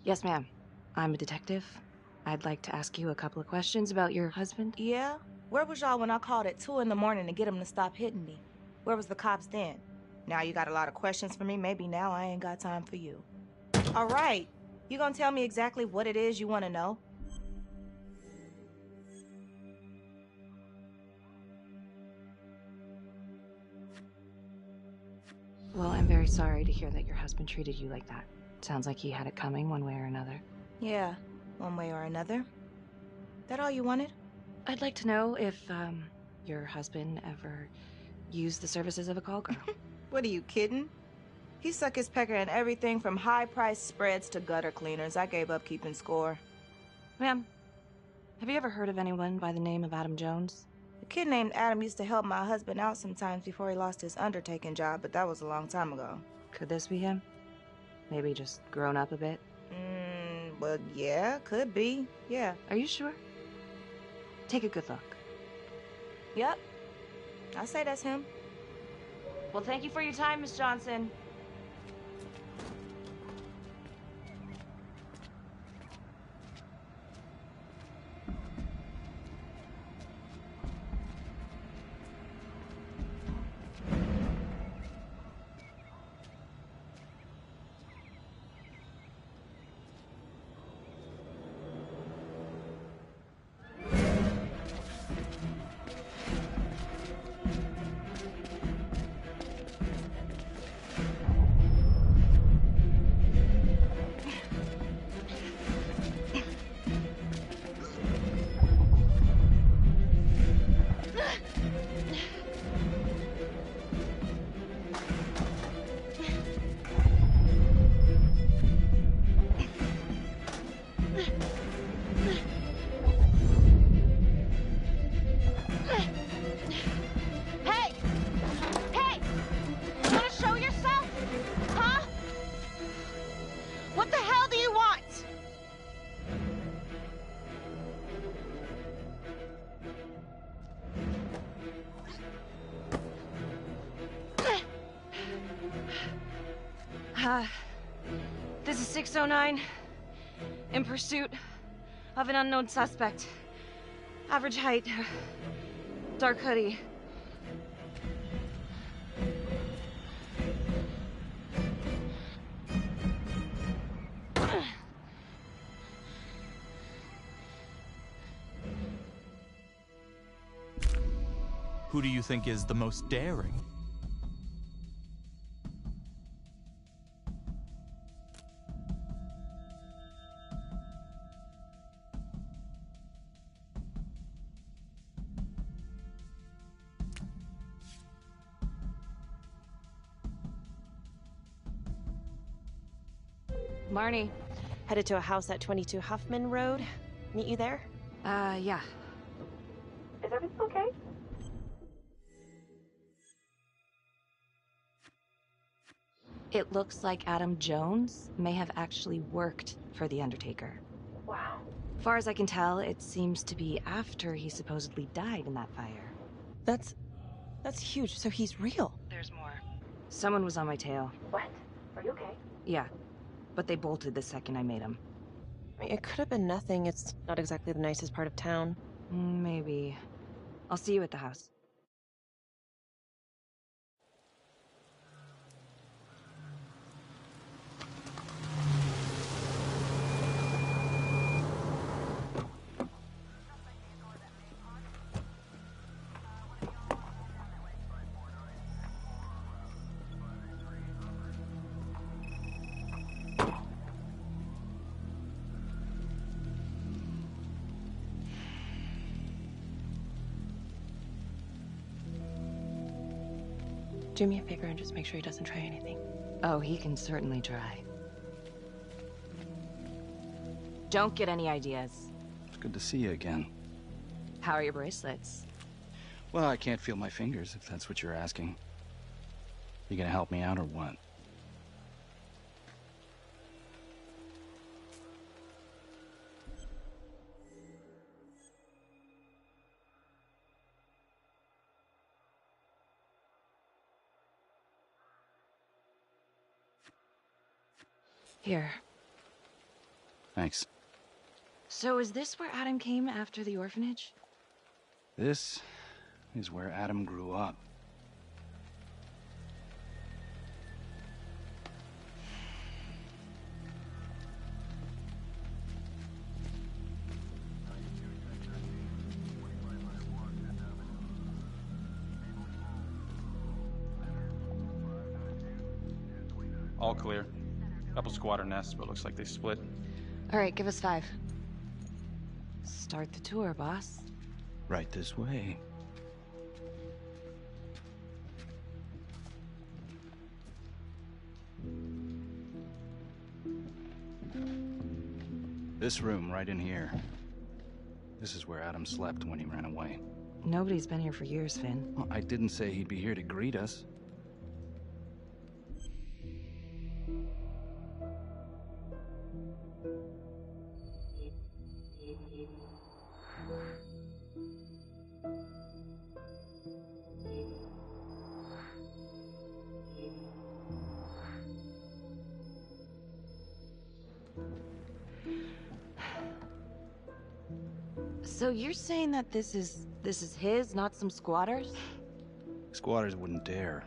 Yes, ma'am. I'm a detective. I'd like to ask you a couple of questions about your husband. Yeah? Where was y'all when I called at 2 in the morning to get him to stop hitting me? Where was the cops then? Now you got a lot of questions for me. Maybe now I ain't got time for you. All right. You gonna tell me exactly what it is you want to know? Well, I'm very sorry to hear that your husband treated you like that. Sounds like he had it coming one way or another. Yeah, one way or another. That all you wanted? I'd like to know if, your husband ever used the services of a call girl. What are you, kidding? He suck his pecker in everything from high-priced spreads to gutter cleaners. I gave up keeping score. Ma'am, have you ever heard of anyone by the name of Adam Jones? A kid named Adam used to help my husband out sometimes before he lost his undertaking job, but that was a long time ago. Could this be him? Maybe just grown up a bit? Well, yeah, could be. Yeah. Are you sure? Take a good look. Yep. I say that's him. Well, thank you for your time, Miss Johnson. This is 609, in pursuit of an unknown suspect. Average height, dark hoodie. Who do you think is the most daring? Marnie. Headed to a house at 22 Huffman Road. Meet you there? Yeah. Is everything okay? It looks like Adam Jones may have actually worked for the Undertaker. Wow. Far as I can tell, it seems to be after he supposedly died in that fire. That's huge. So he's real. There's more. Someone was on my tail. What? Are you okay? Yeah, but they bolted the second I made them. I mean, it could have been nothing. It's not exactly the nicest part of town. Maybe. I'll see you at the house. Do me a favor and just make sure he doesn't try anything. Oh, he can certainly try. Don't get any ideas. It's good to see you again. How are your bracelets? Well, I can't feel my fingers, if that's what you're asking. You gonna help me out or what? Here. Thanks. So is this where Adam came after the orphanage? This is where Adam grew up. All clear. Couple squatter nests, but looks like they split. All right, give us 5. Start the tour, boss. Right this way. This room right in here. This is where Adam slept when he ran away. Nobody's been here for years, Finn. Well, I didn't say he'd be here to greet us. So you're saying that this is his, not some squatters? Squatters wouldn't dare.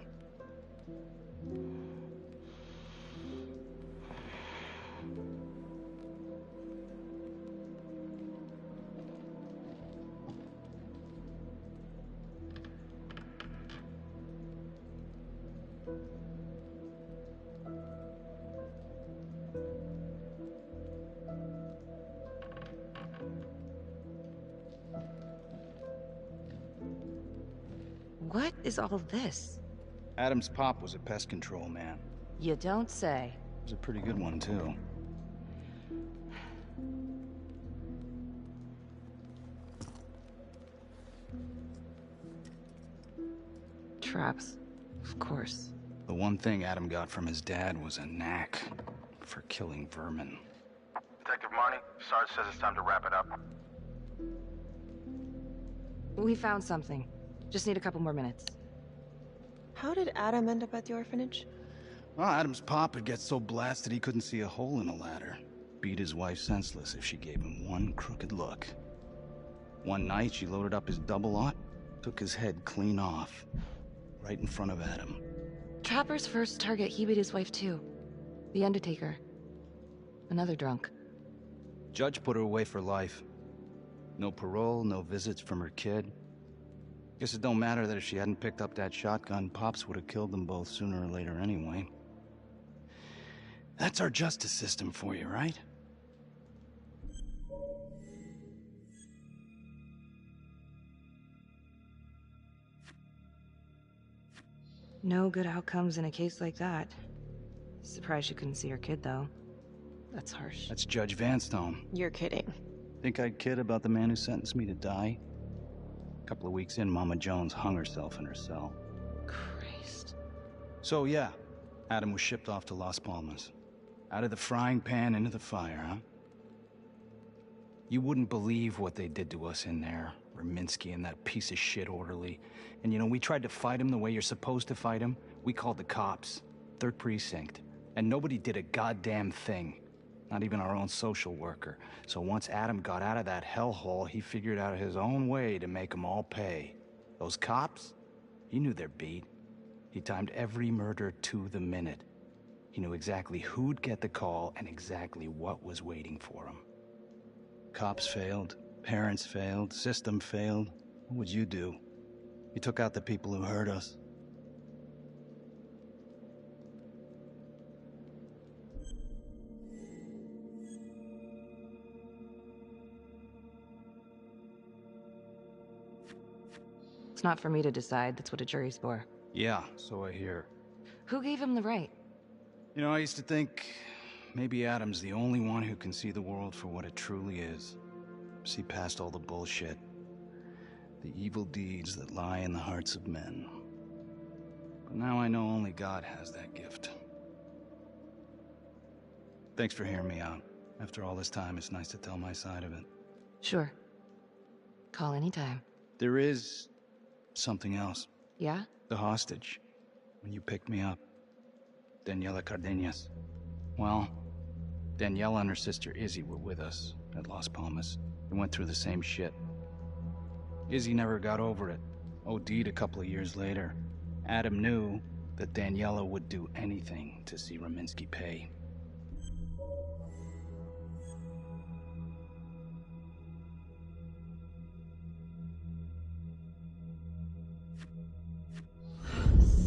What is all of this? Adam's pop was a pest control man. You don't say. He was a pretty good one, too. Traps. Of course. The one thing Adam got from his dad was a knack for killing vermin. Detective Marnie, Sarge says it's time to wrap it up. We found something. Just need a couple more minutes. How did Adam end up at the orphanage? Well, Adam's pop would get so blasted he couldn't see a hole in a ladder. Beat his wife senseless if she gave him one crooked look. One night, she loaded up his double-aught, took his head clean off, right in front of Adam. Trapper's first target, he beat his wife too. The Undertaker. Another drunk. Judge put her away for life. No parole, no visits from her kid. Guess it don't matter that if she hadn't picked up that shotgun, Pops would have killed them both sooner or later anyway. That's our justice system for you, right? No good outcomes in a case like that. Surprised she couldn't see her kid, though. That's harsh. That's Judge Vanstone. You're kidding. Think I'd kid about the man who sentenced me to die? A couple of weeks in, Mama Jones hung herself in her cell. Christ. So yeah, Adam was shipped off to Las Palmas. Out of the frying pan into the fire, huh? You wouldn't believe what they did to us in there. Raminsky and that piece of shit orderly. And you know, we tried to fight him the way you're supposed to fight him. We called the cops. 3rd Precinct. And nobody did a goddamn thing. Not even our own social worker. So once Adam got out of that hellhole, he figured out his own way to make them all pay. Those cops? He knew their beat. He timed every murder to the minute. He knew exactly who'd get the call and exactly what was waiting for him. Cops failed. Parents failed. System failed. What would you do? He took out the people who hurt us. It's not for me to decide. That's what a jury's for. Yeah, so I hear. Who gave him the right? You know, I used to think maybe Adam's the only one who can see the world for what it truly is. See past all the bullshit. The evil deeds that lie in the hearts of men. But now I know only God has that gift. Thanks for hearing me out. After all this time, it's nice to tell my side of it. Sure. Call anytime. There is something else. Yeah? The hostage. When you picked me up. Daniela Cardenas. Well, Daniela and her sister Izzy were with us at Las Palmas. We went through the same shit. Izzy never got over it. OD'd a couple of years later. Adam knew that Daniela would do anything to see Raminsky pay.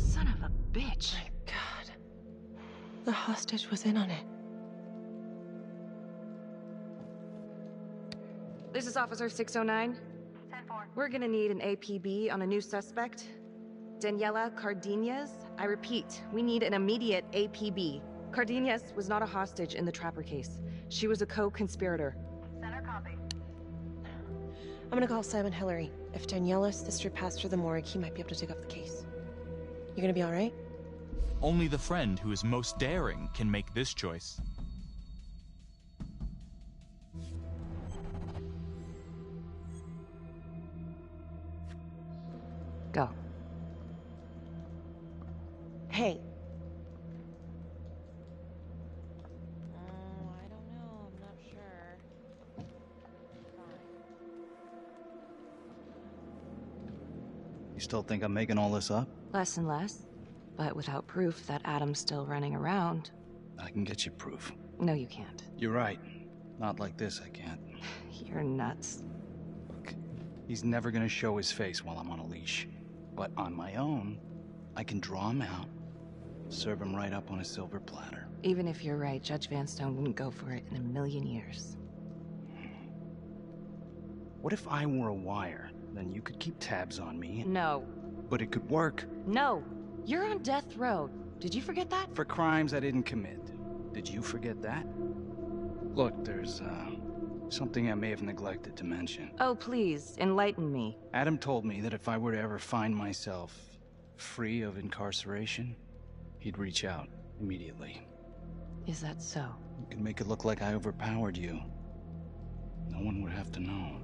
Son of a bitch. My God. The hostage was in on it. This is Officer 609. 10-4. We're gonna need an APB on a new suspect. Daniela Cardenas. I repeat, we need an immediate APB. Cardenas was not a hostage in the Trapper case. She was a co-conspirator. Center copy. I'm gonna call Simon Hillary. If Daniela's sister passed through the morgue, he might be able to take off the case. You gonna be all right? Only the friend who is most daring can make this choice. Go. Hey. Oh, I don't know. I'm not sure. You still think I'm making all this up? Less and less. But without proof that Adam's still running around. I can get you proof. No, you can't. You're right. Not like this, I can't. You're nuts. Look, he's never gonna show his face while I'm on a leash. But on my own, I can draw him out, serve him right up on a silver platter. Even if you're right, Judge Vanstone wouldn't go for it in a million years. What if I were a wire? Then you could keep tabs on me. No. But it could work. No. You're on death row. Did you forget that? For crimes I didn't commit. Did you forget that? Look, there's, something I may have neglected to mention. Oh, please, enlighten me. Adam told me that if I were to ever find myself free of incarceration, he'd reach out immediately. Is that so? You could make it look like I overpowered you. No one would have to know.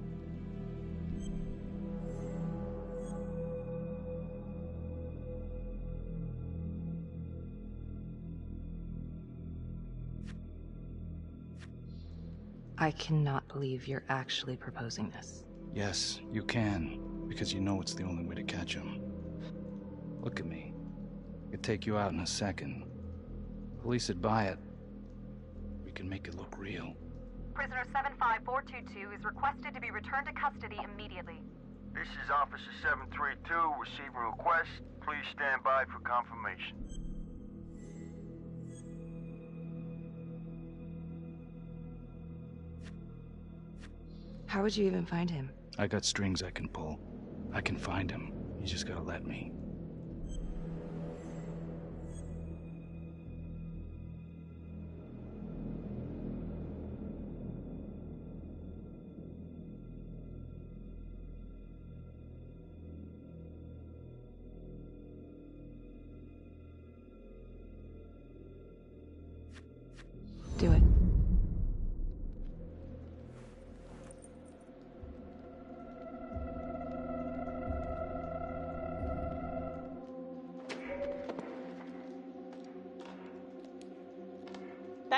I cannot believe you're actually proposing this. Yes, you can, because you know it's the only way to catch him. Look at me. I could take you out in a second. Police would buy it. We can make it look real. Prisoner 75422 is requested to be returned to custody immediately. This is Officer 732 receiving request. Please stand by for confirmation. How would you even find him? I got strings I can pull. I can find him. You just gotta let me.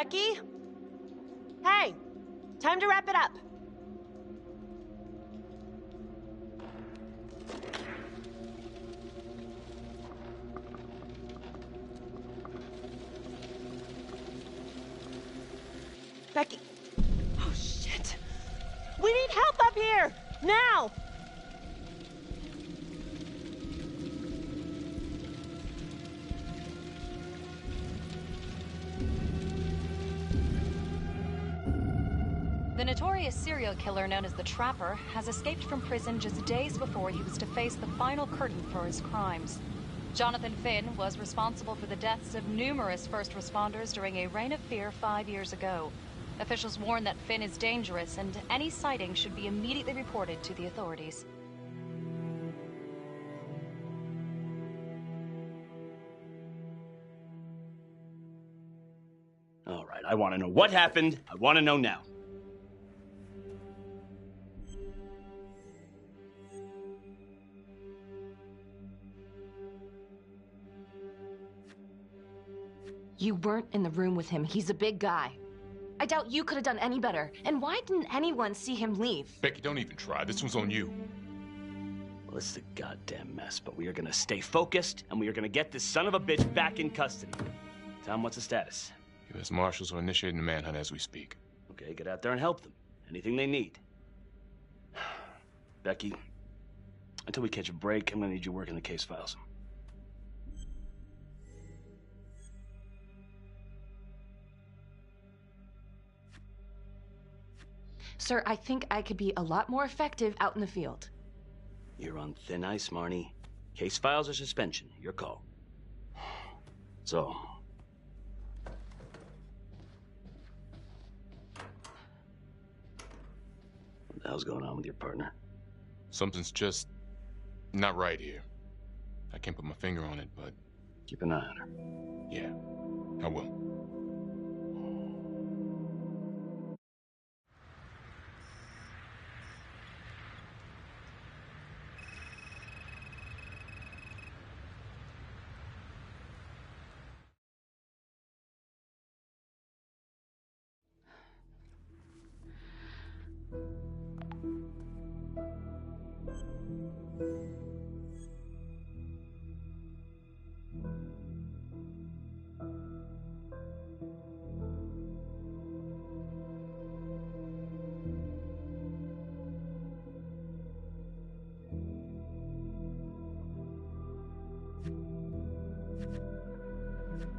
Becky? Hey, time to wrap it up. Becky. Oh, shit. We need help up here! Now! The notorious serial killer known as the Trapper has escaped from prison just days before he was to face the final curtain for his crimes. Jonathan Finn was responsible for the deaths of numerous first responders during a reign of fear 5 years ago. Officials warn that Finn is dangerous and any sighting should be immediately reported to the authorities. All right, I want to know what happened. I want to know now. You weren't in the room with him. He's a big guy. I doubt you could have done any better. And why didn't anyone see him leave? Becky, don't even try. This one's on you. Well, it's a goddamn mess, but we are gonna stay focused, and we are gonna get this son of a bitch back in custody. Tom, what's the status? U.S. Marshals are initiating the manhunt as we speak. Okay, get out there and help them. Anything they need. Becky, until we catch a break, I'm gonna need you working the case files. Sir, I think I could be a lot more effective out in the field. You're on thin ice, Marnie. Case files or suspension, your call. So... what the hell's going on with your partner? Something's just not right here. I can't put my finger on it, but... keep an eye on her. Yeah, I will.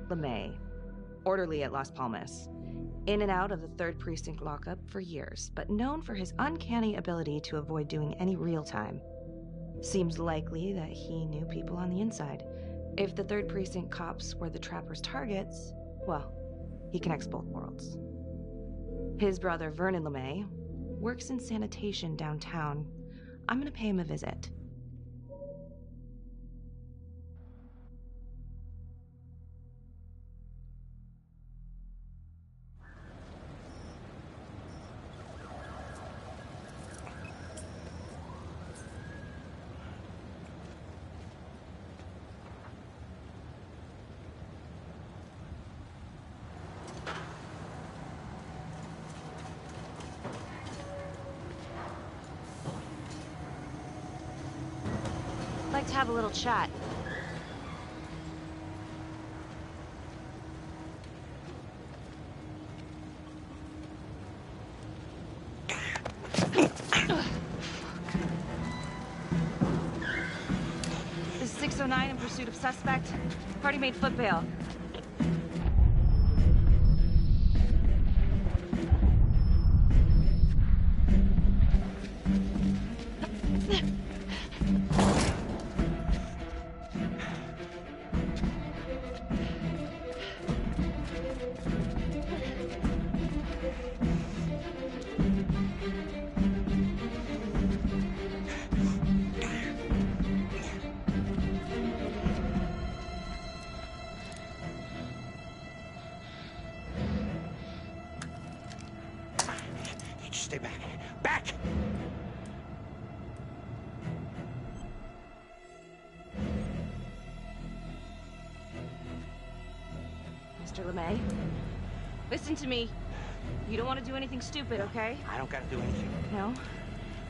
LeMay, orderly at Las Palmas. In and out of the 3rd Precinct lockup for years, but known for his uncanny ability to avoid doing any real time. Seems likely that he knew people on the inside. If the 3rd Precinct cops were the Trapper's targets, well, he connects both worlds. His brother, Vernon LeMay, works in sanitation downtown. I'm gonna pay him a visit. Like to have a little chat. This is 609 in pursuit of suspect. Party made foot bail. Stay back. Back! Mr. LeMay, Listen to me. You don't want to do anything stupid, okay? I don't gotta do anything. No?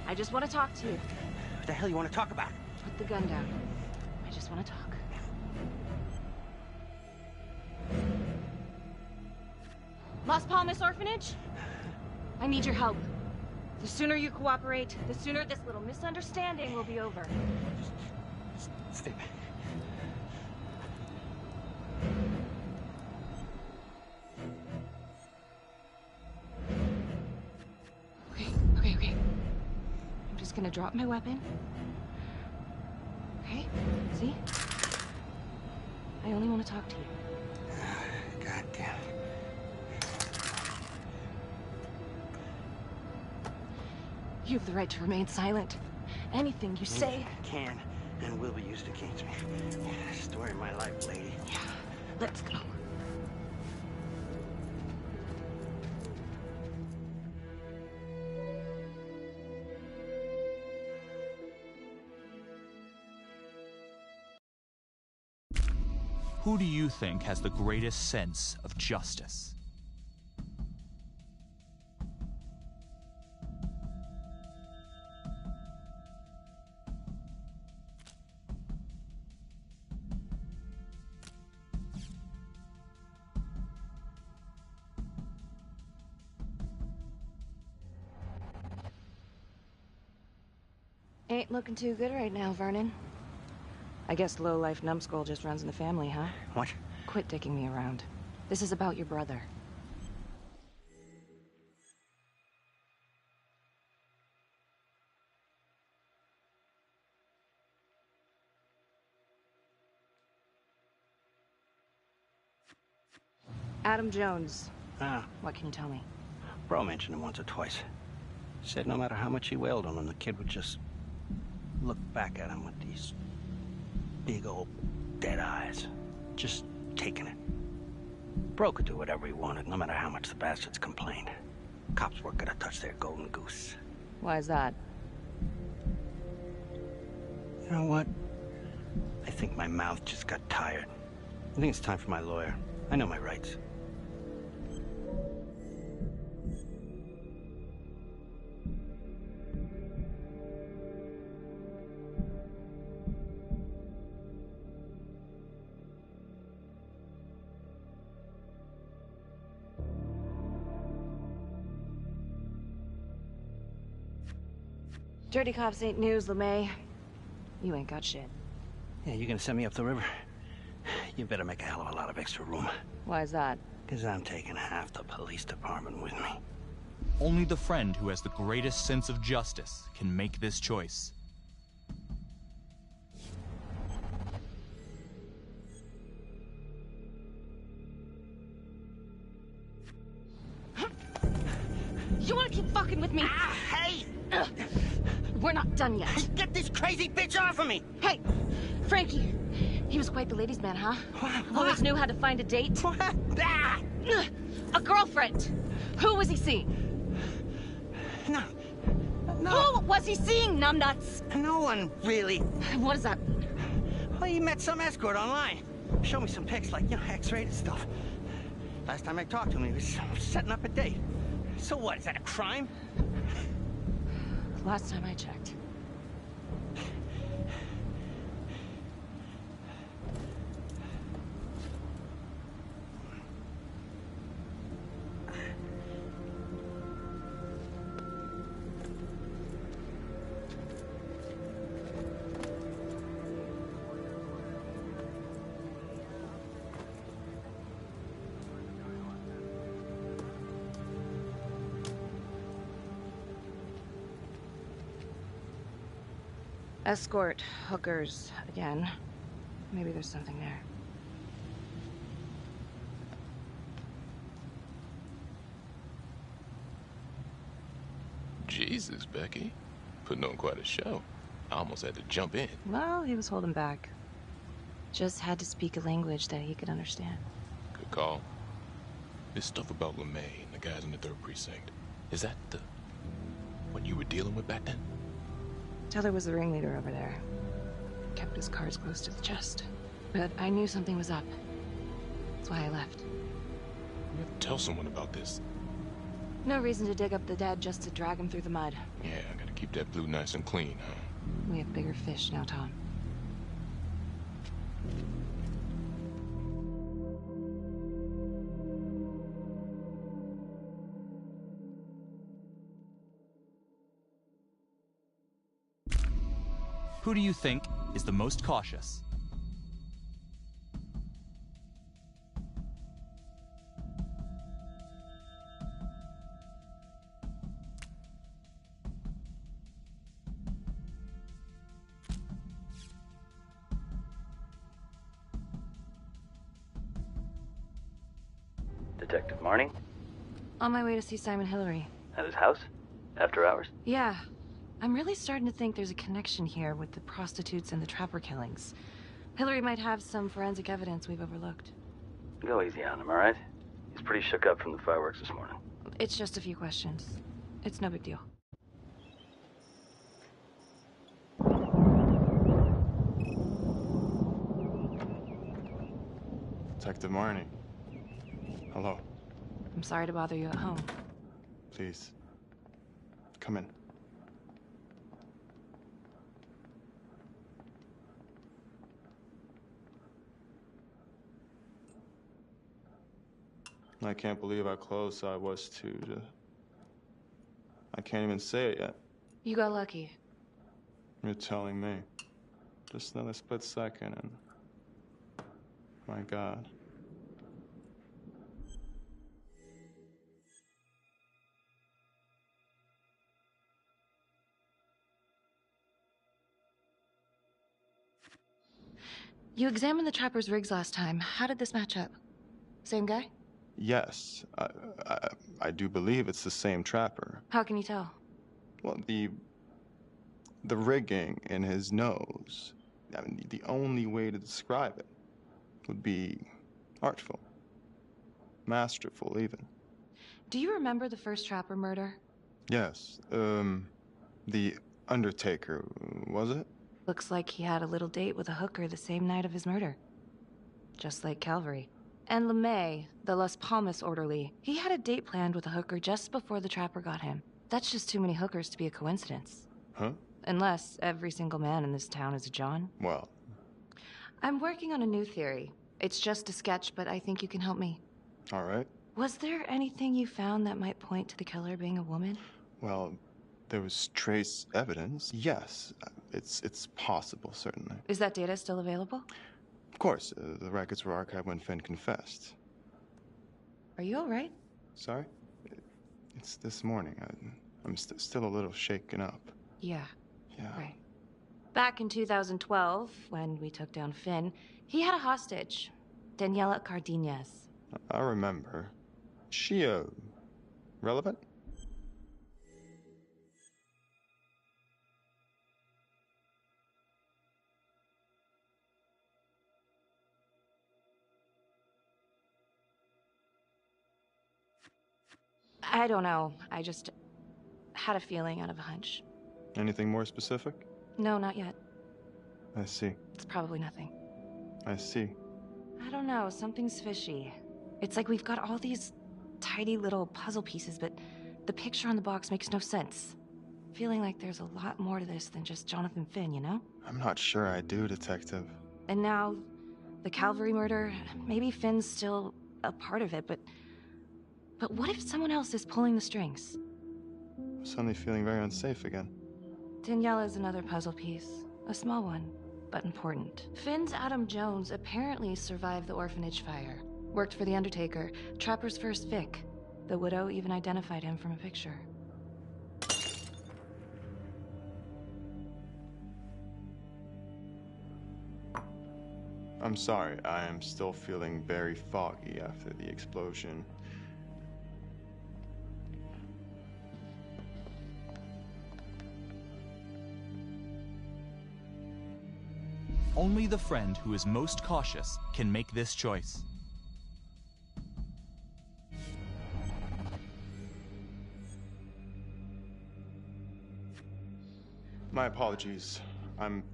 I just want to talk to you. What the hell you want to talk about? Put the gun down. I just want to talk. Las Palmas Orphanage? I need your help. The sooner you cooperate, the sooner this little misunderstanding will be over. Stay back. Okay. I'm just gonna drop my weapon. Okay? See? I only want to talk to you. God damn it. You have the right to remain silent. Anything you say Can and will be used against me. Story of my life, lady. Yeah, let's go. Who do you think has the greatest sense of justice? Ain't looking too good right now, Vernon. I guess low-life numbskull just runs in the family, huh? What? Quit dicking me around. This is about your brother. Adam Jones. Ah. What can you tell me? Bro mentioned him once or twice. Said no matter how much he wailed on him, the kid would just look back at him with these big old dead eyes. Just taking it. Bro could do whatever he wanted, no matter how much the bastards complained. Cops weren't gonna touch their golden goose. Why is that? You know what? I think my mouth just got tired. I think it's time for my lawyer. I know my rights. Dirty cops ain't news, LeMay. You ain't got shit. Yeah, you gonna send me up the river? You better make a hell of a lot of extra room. Why is that? Because I'm taking half the police department with me. Only the friend who has the greatest sense of justice can make this choice. You wanna keep fucking with me? Ah, hey! We're not done yet. Hey, get this crazy bitch off of me! Hey, Frankie. He was quite the ladies' man, huh? What? Always knew how to find a date. What? Ah! A girlfriend. Who was he seeing? No. Who was he seeing, numbnuts? No one, really. What does that mean? Well, he met some escort online. Showed me some pics, like, X-rated stuff. Last time I talked to him, he was setting up a date. So what, is that a crime? Last time I checked. Escort, hookers, again. Maybe there's something there. Jesus, Becky. Putting on quite a show. I almost had to jump in. Well, he was holding back. Just had to speak a language that he could understand. Good call. This stuff about LeMay and the guys in the 3rd Precinct, is that what you were dealing with back then? Teller was the ringleader over there. Kept his cards close to the chest. But I knew something was up. That's why I left. You have to tell someone about this. No reason to dig up the dead just to drag them through the mud. Yeah, I gotta keep that blue nice and clean, huh? We have bigger fish now, Tom. Who do you think is the most cautious? Detective Marnie? On my way to see Simon Hillary. At his house? After hours? Yeah. I'm really starting to think there's a connection here with the prostitutes and the trapper killings. Hillary might have some forensic evidence we've overlooked. Go easy on him, all right? He's pretty shook up from the fireworks this morning. It's just a few questions. It's no big deal. Detective Marnie. Hello. I'm sorry to bother you at home. Please. Come in. I can't believe how close I was to I can't even say it yet. You got lucky. You're telling me. Just another split second and... My God. You examined the trapper's rigs last time. How did this match up? Same guy? Yes, I do believe it's the same trapper. How can you tell? Well, the rigging in his nose, I mean, the only way to describe it would be artful, masterful even. Do you remember the first trapper murder? Yes, the Undertaker, was it? Looks like he had a little date with a hooker the same night of his murder. Just like Calvary. And LeMay, the Las Palmas orderly, he had a date planned with a hooker just before the trapper got him. That's just too many hookers to be a coincidence. Huh? Unless every single man in this town is a John. Well... I'm working on a new theory. It's just a sketch, but I think you can help me. All right. Was there anything you found that might point to the killer being a woman? Well, there was trace evidence. Yes, it's possible, certainly. Is that data still available? Of course, the records were archived when Finn confessed. Are you all right? Sorry? It's this morning. I'm still a little shaken up. Yeah. Yeah. Right. Back in 2012, when we took down Finn, he had a hostage, Daniela Cardenas. I remember. She, relevant? I don't know. I just had a feeling out of a hunch. Anything more specific? No, not yet. I see. It's probably nothing. I see. I don't know. Something's fishy. It's like we've got all these tidy little puzzle pieces, but the picture on the box makes no sense. Feeling like there's a lot more to this than just Jonathan Finn, you know? I'm not sure I do, Detective. And now, the Calvary murder, maybe Finn's still a part of it, but what if someone else is pulling the strings? I'm suddenly feeling very unsafe again. Daniela's another puzzle piece. A small one, but important. Finn's Adam Jones apparently survived the orphanage fire. Worked for the Undertaker, Trapper's first Vic. The widow even identified him from a picture. I'm sorry, I am still feeling very foggy after the explosion. Only the friend who is most cautious can make this choice. My apologies. I'm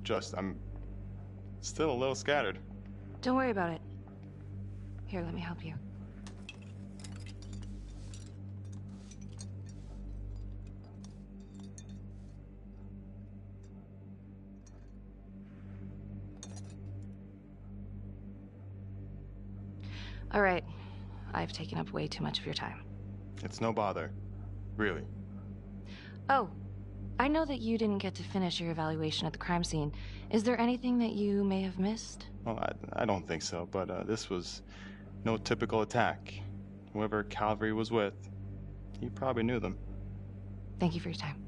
still a little scattered. Don't worry about it. Here, let me help you. All right. I've taken up way too much of your time. It's no bother. Really. Oh, I know that you didn't get to finish your evaluation at the crime scene. Is there anything that you may have missed? Well, I don't think so, but this was no typical attack. Whoever Calvary was with, he probably knew them. Thank you for your time.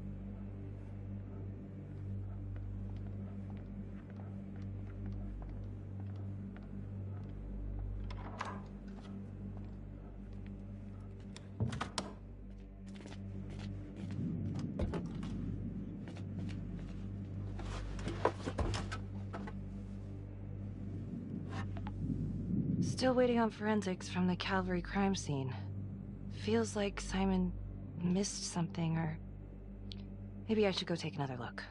Still waiting on forensics from the Calvary crime scene. Feels like Simon missed something, or maybe I should go take another look.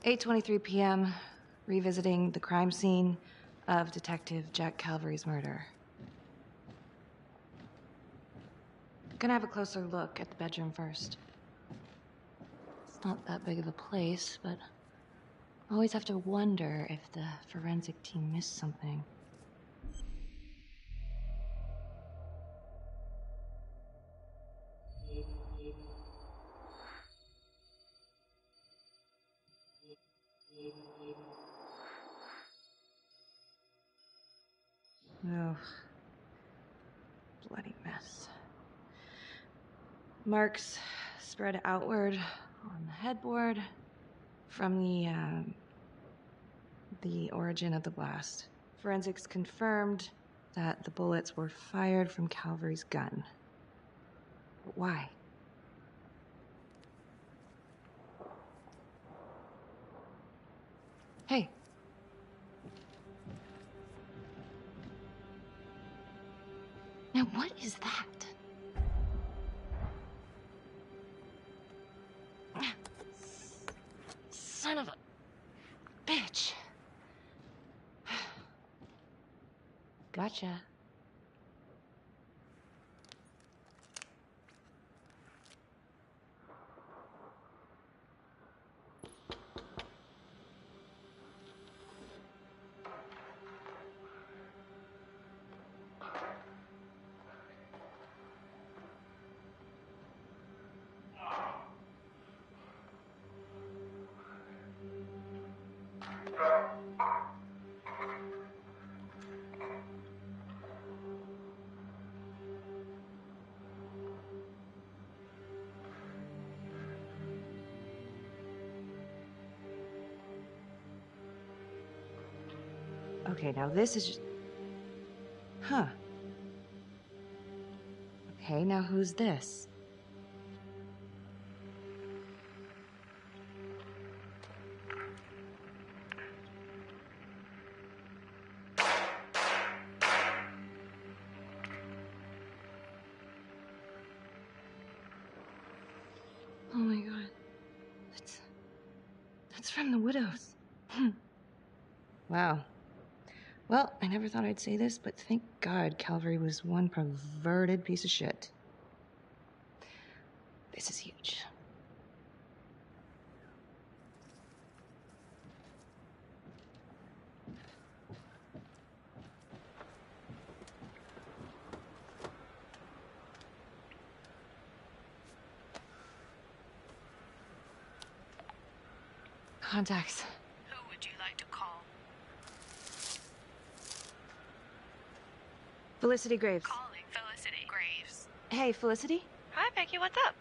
"8:23 p.m., revisiting the crime scene of Detective Jack Calvary's murder. Gonna have a closer look at the bedroom first. It's not that big of a place, but I always have to wonder if the forensic team missed something. Oh, bloody mess. Marks spread outward on the headboard from the origin of the blast. Forensics confirmed that the bullets were fired from Calvary's gun. But why? Hey. Now what is that? Son of a bitch. Gotcha. Okay, now this is just... Huh. Okay, now who's this? Oh my god. That's from the Widows. Wow. Well, I never thought I'd say this, but thank God Calvary was one perverted piece of shit. This is huge. Contacts. Who would you like to call? Felicity Graves. Calling Felicity Graves. Hey, Felicity? Hi, Becky. What's up?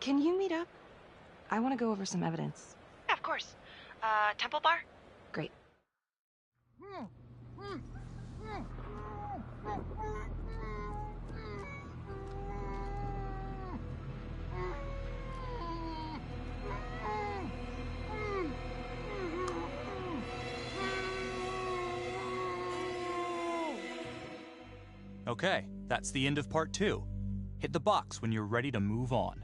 Can you meet up? I want to go over some evidence. Yeah, of course. Temple Bar? Great. Okay, that's the end of part 2. Hit the box when you're ready to move on.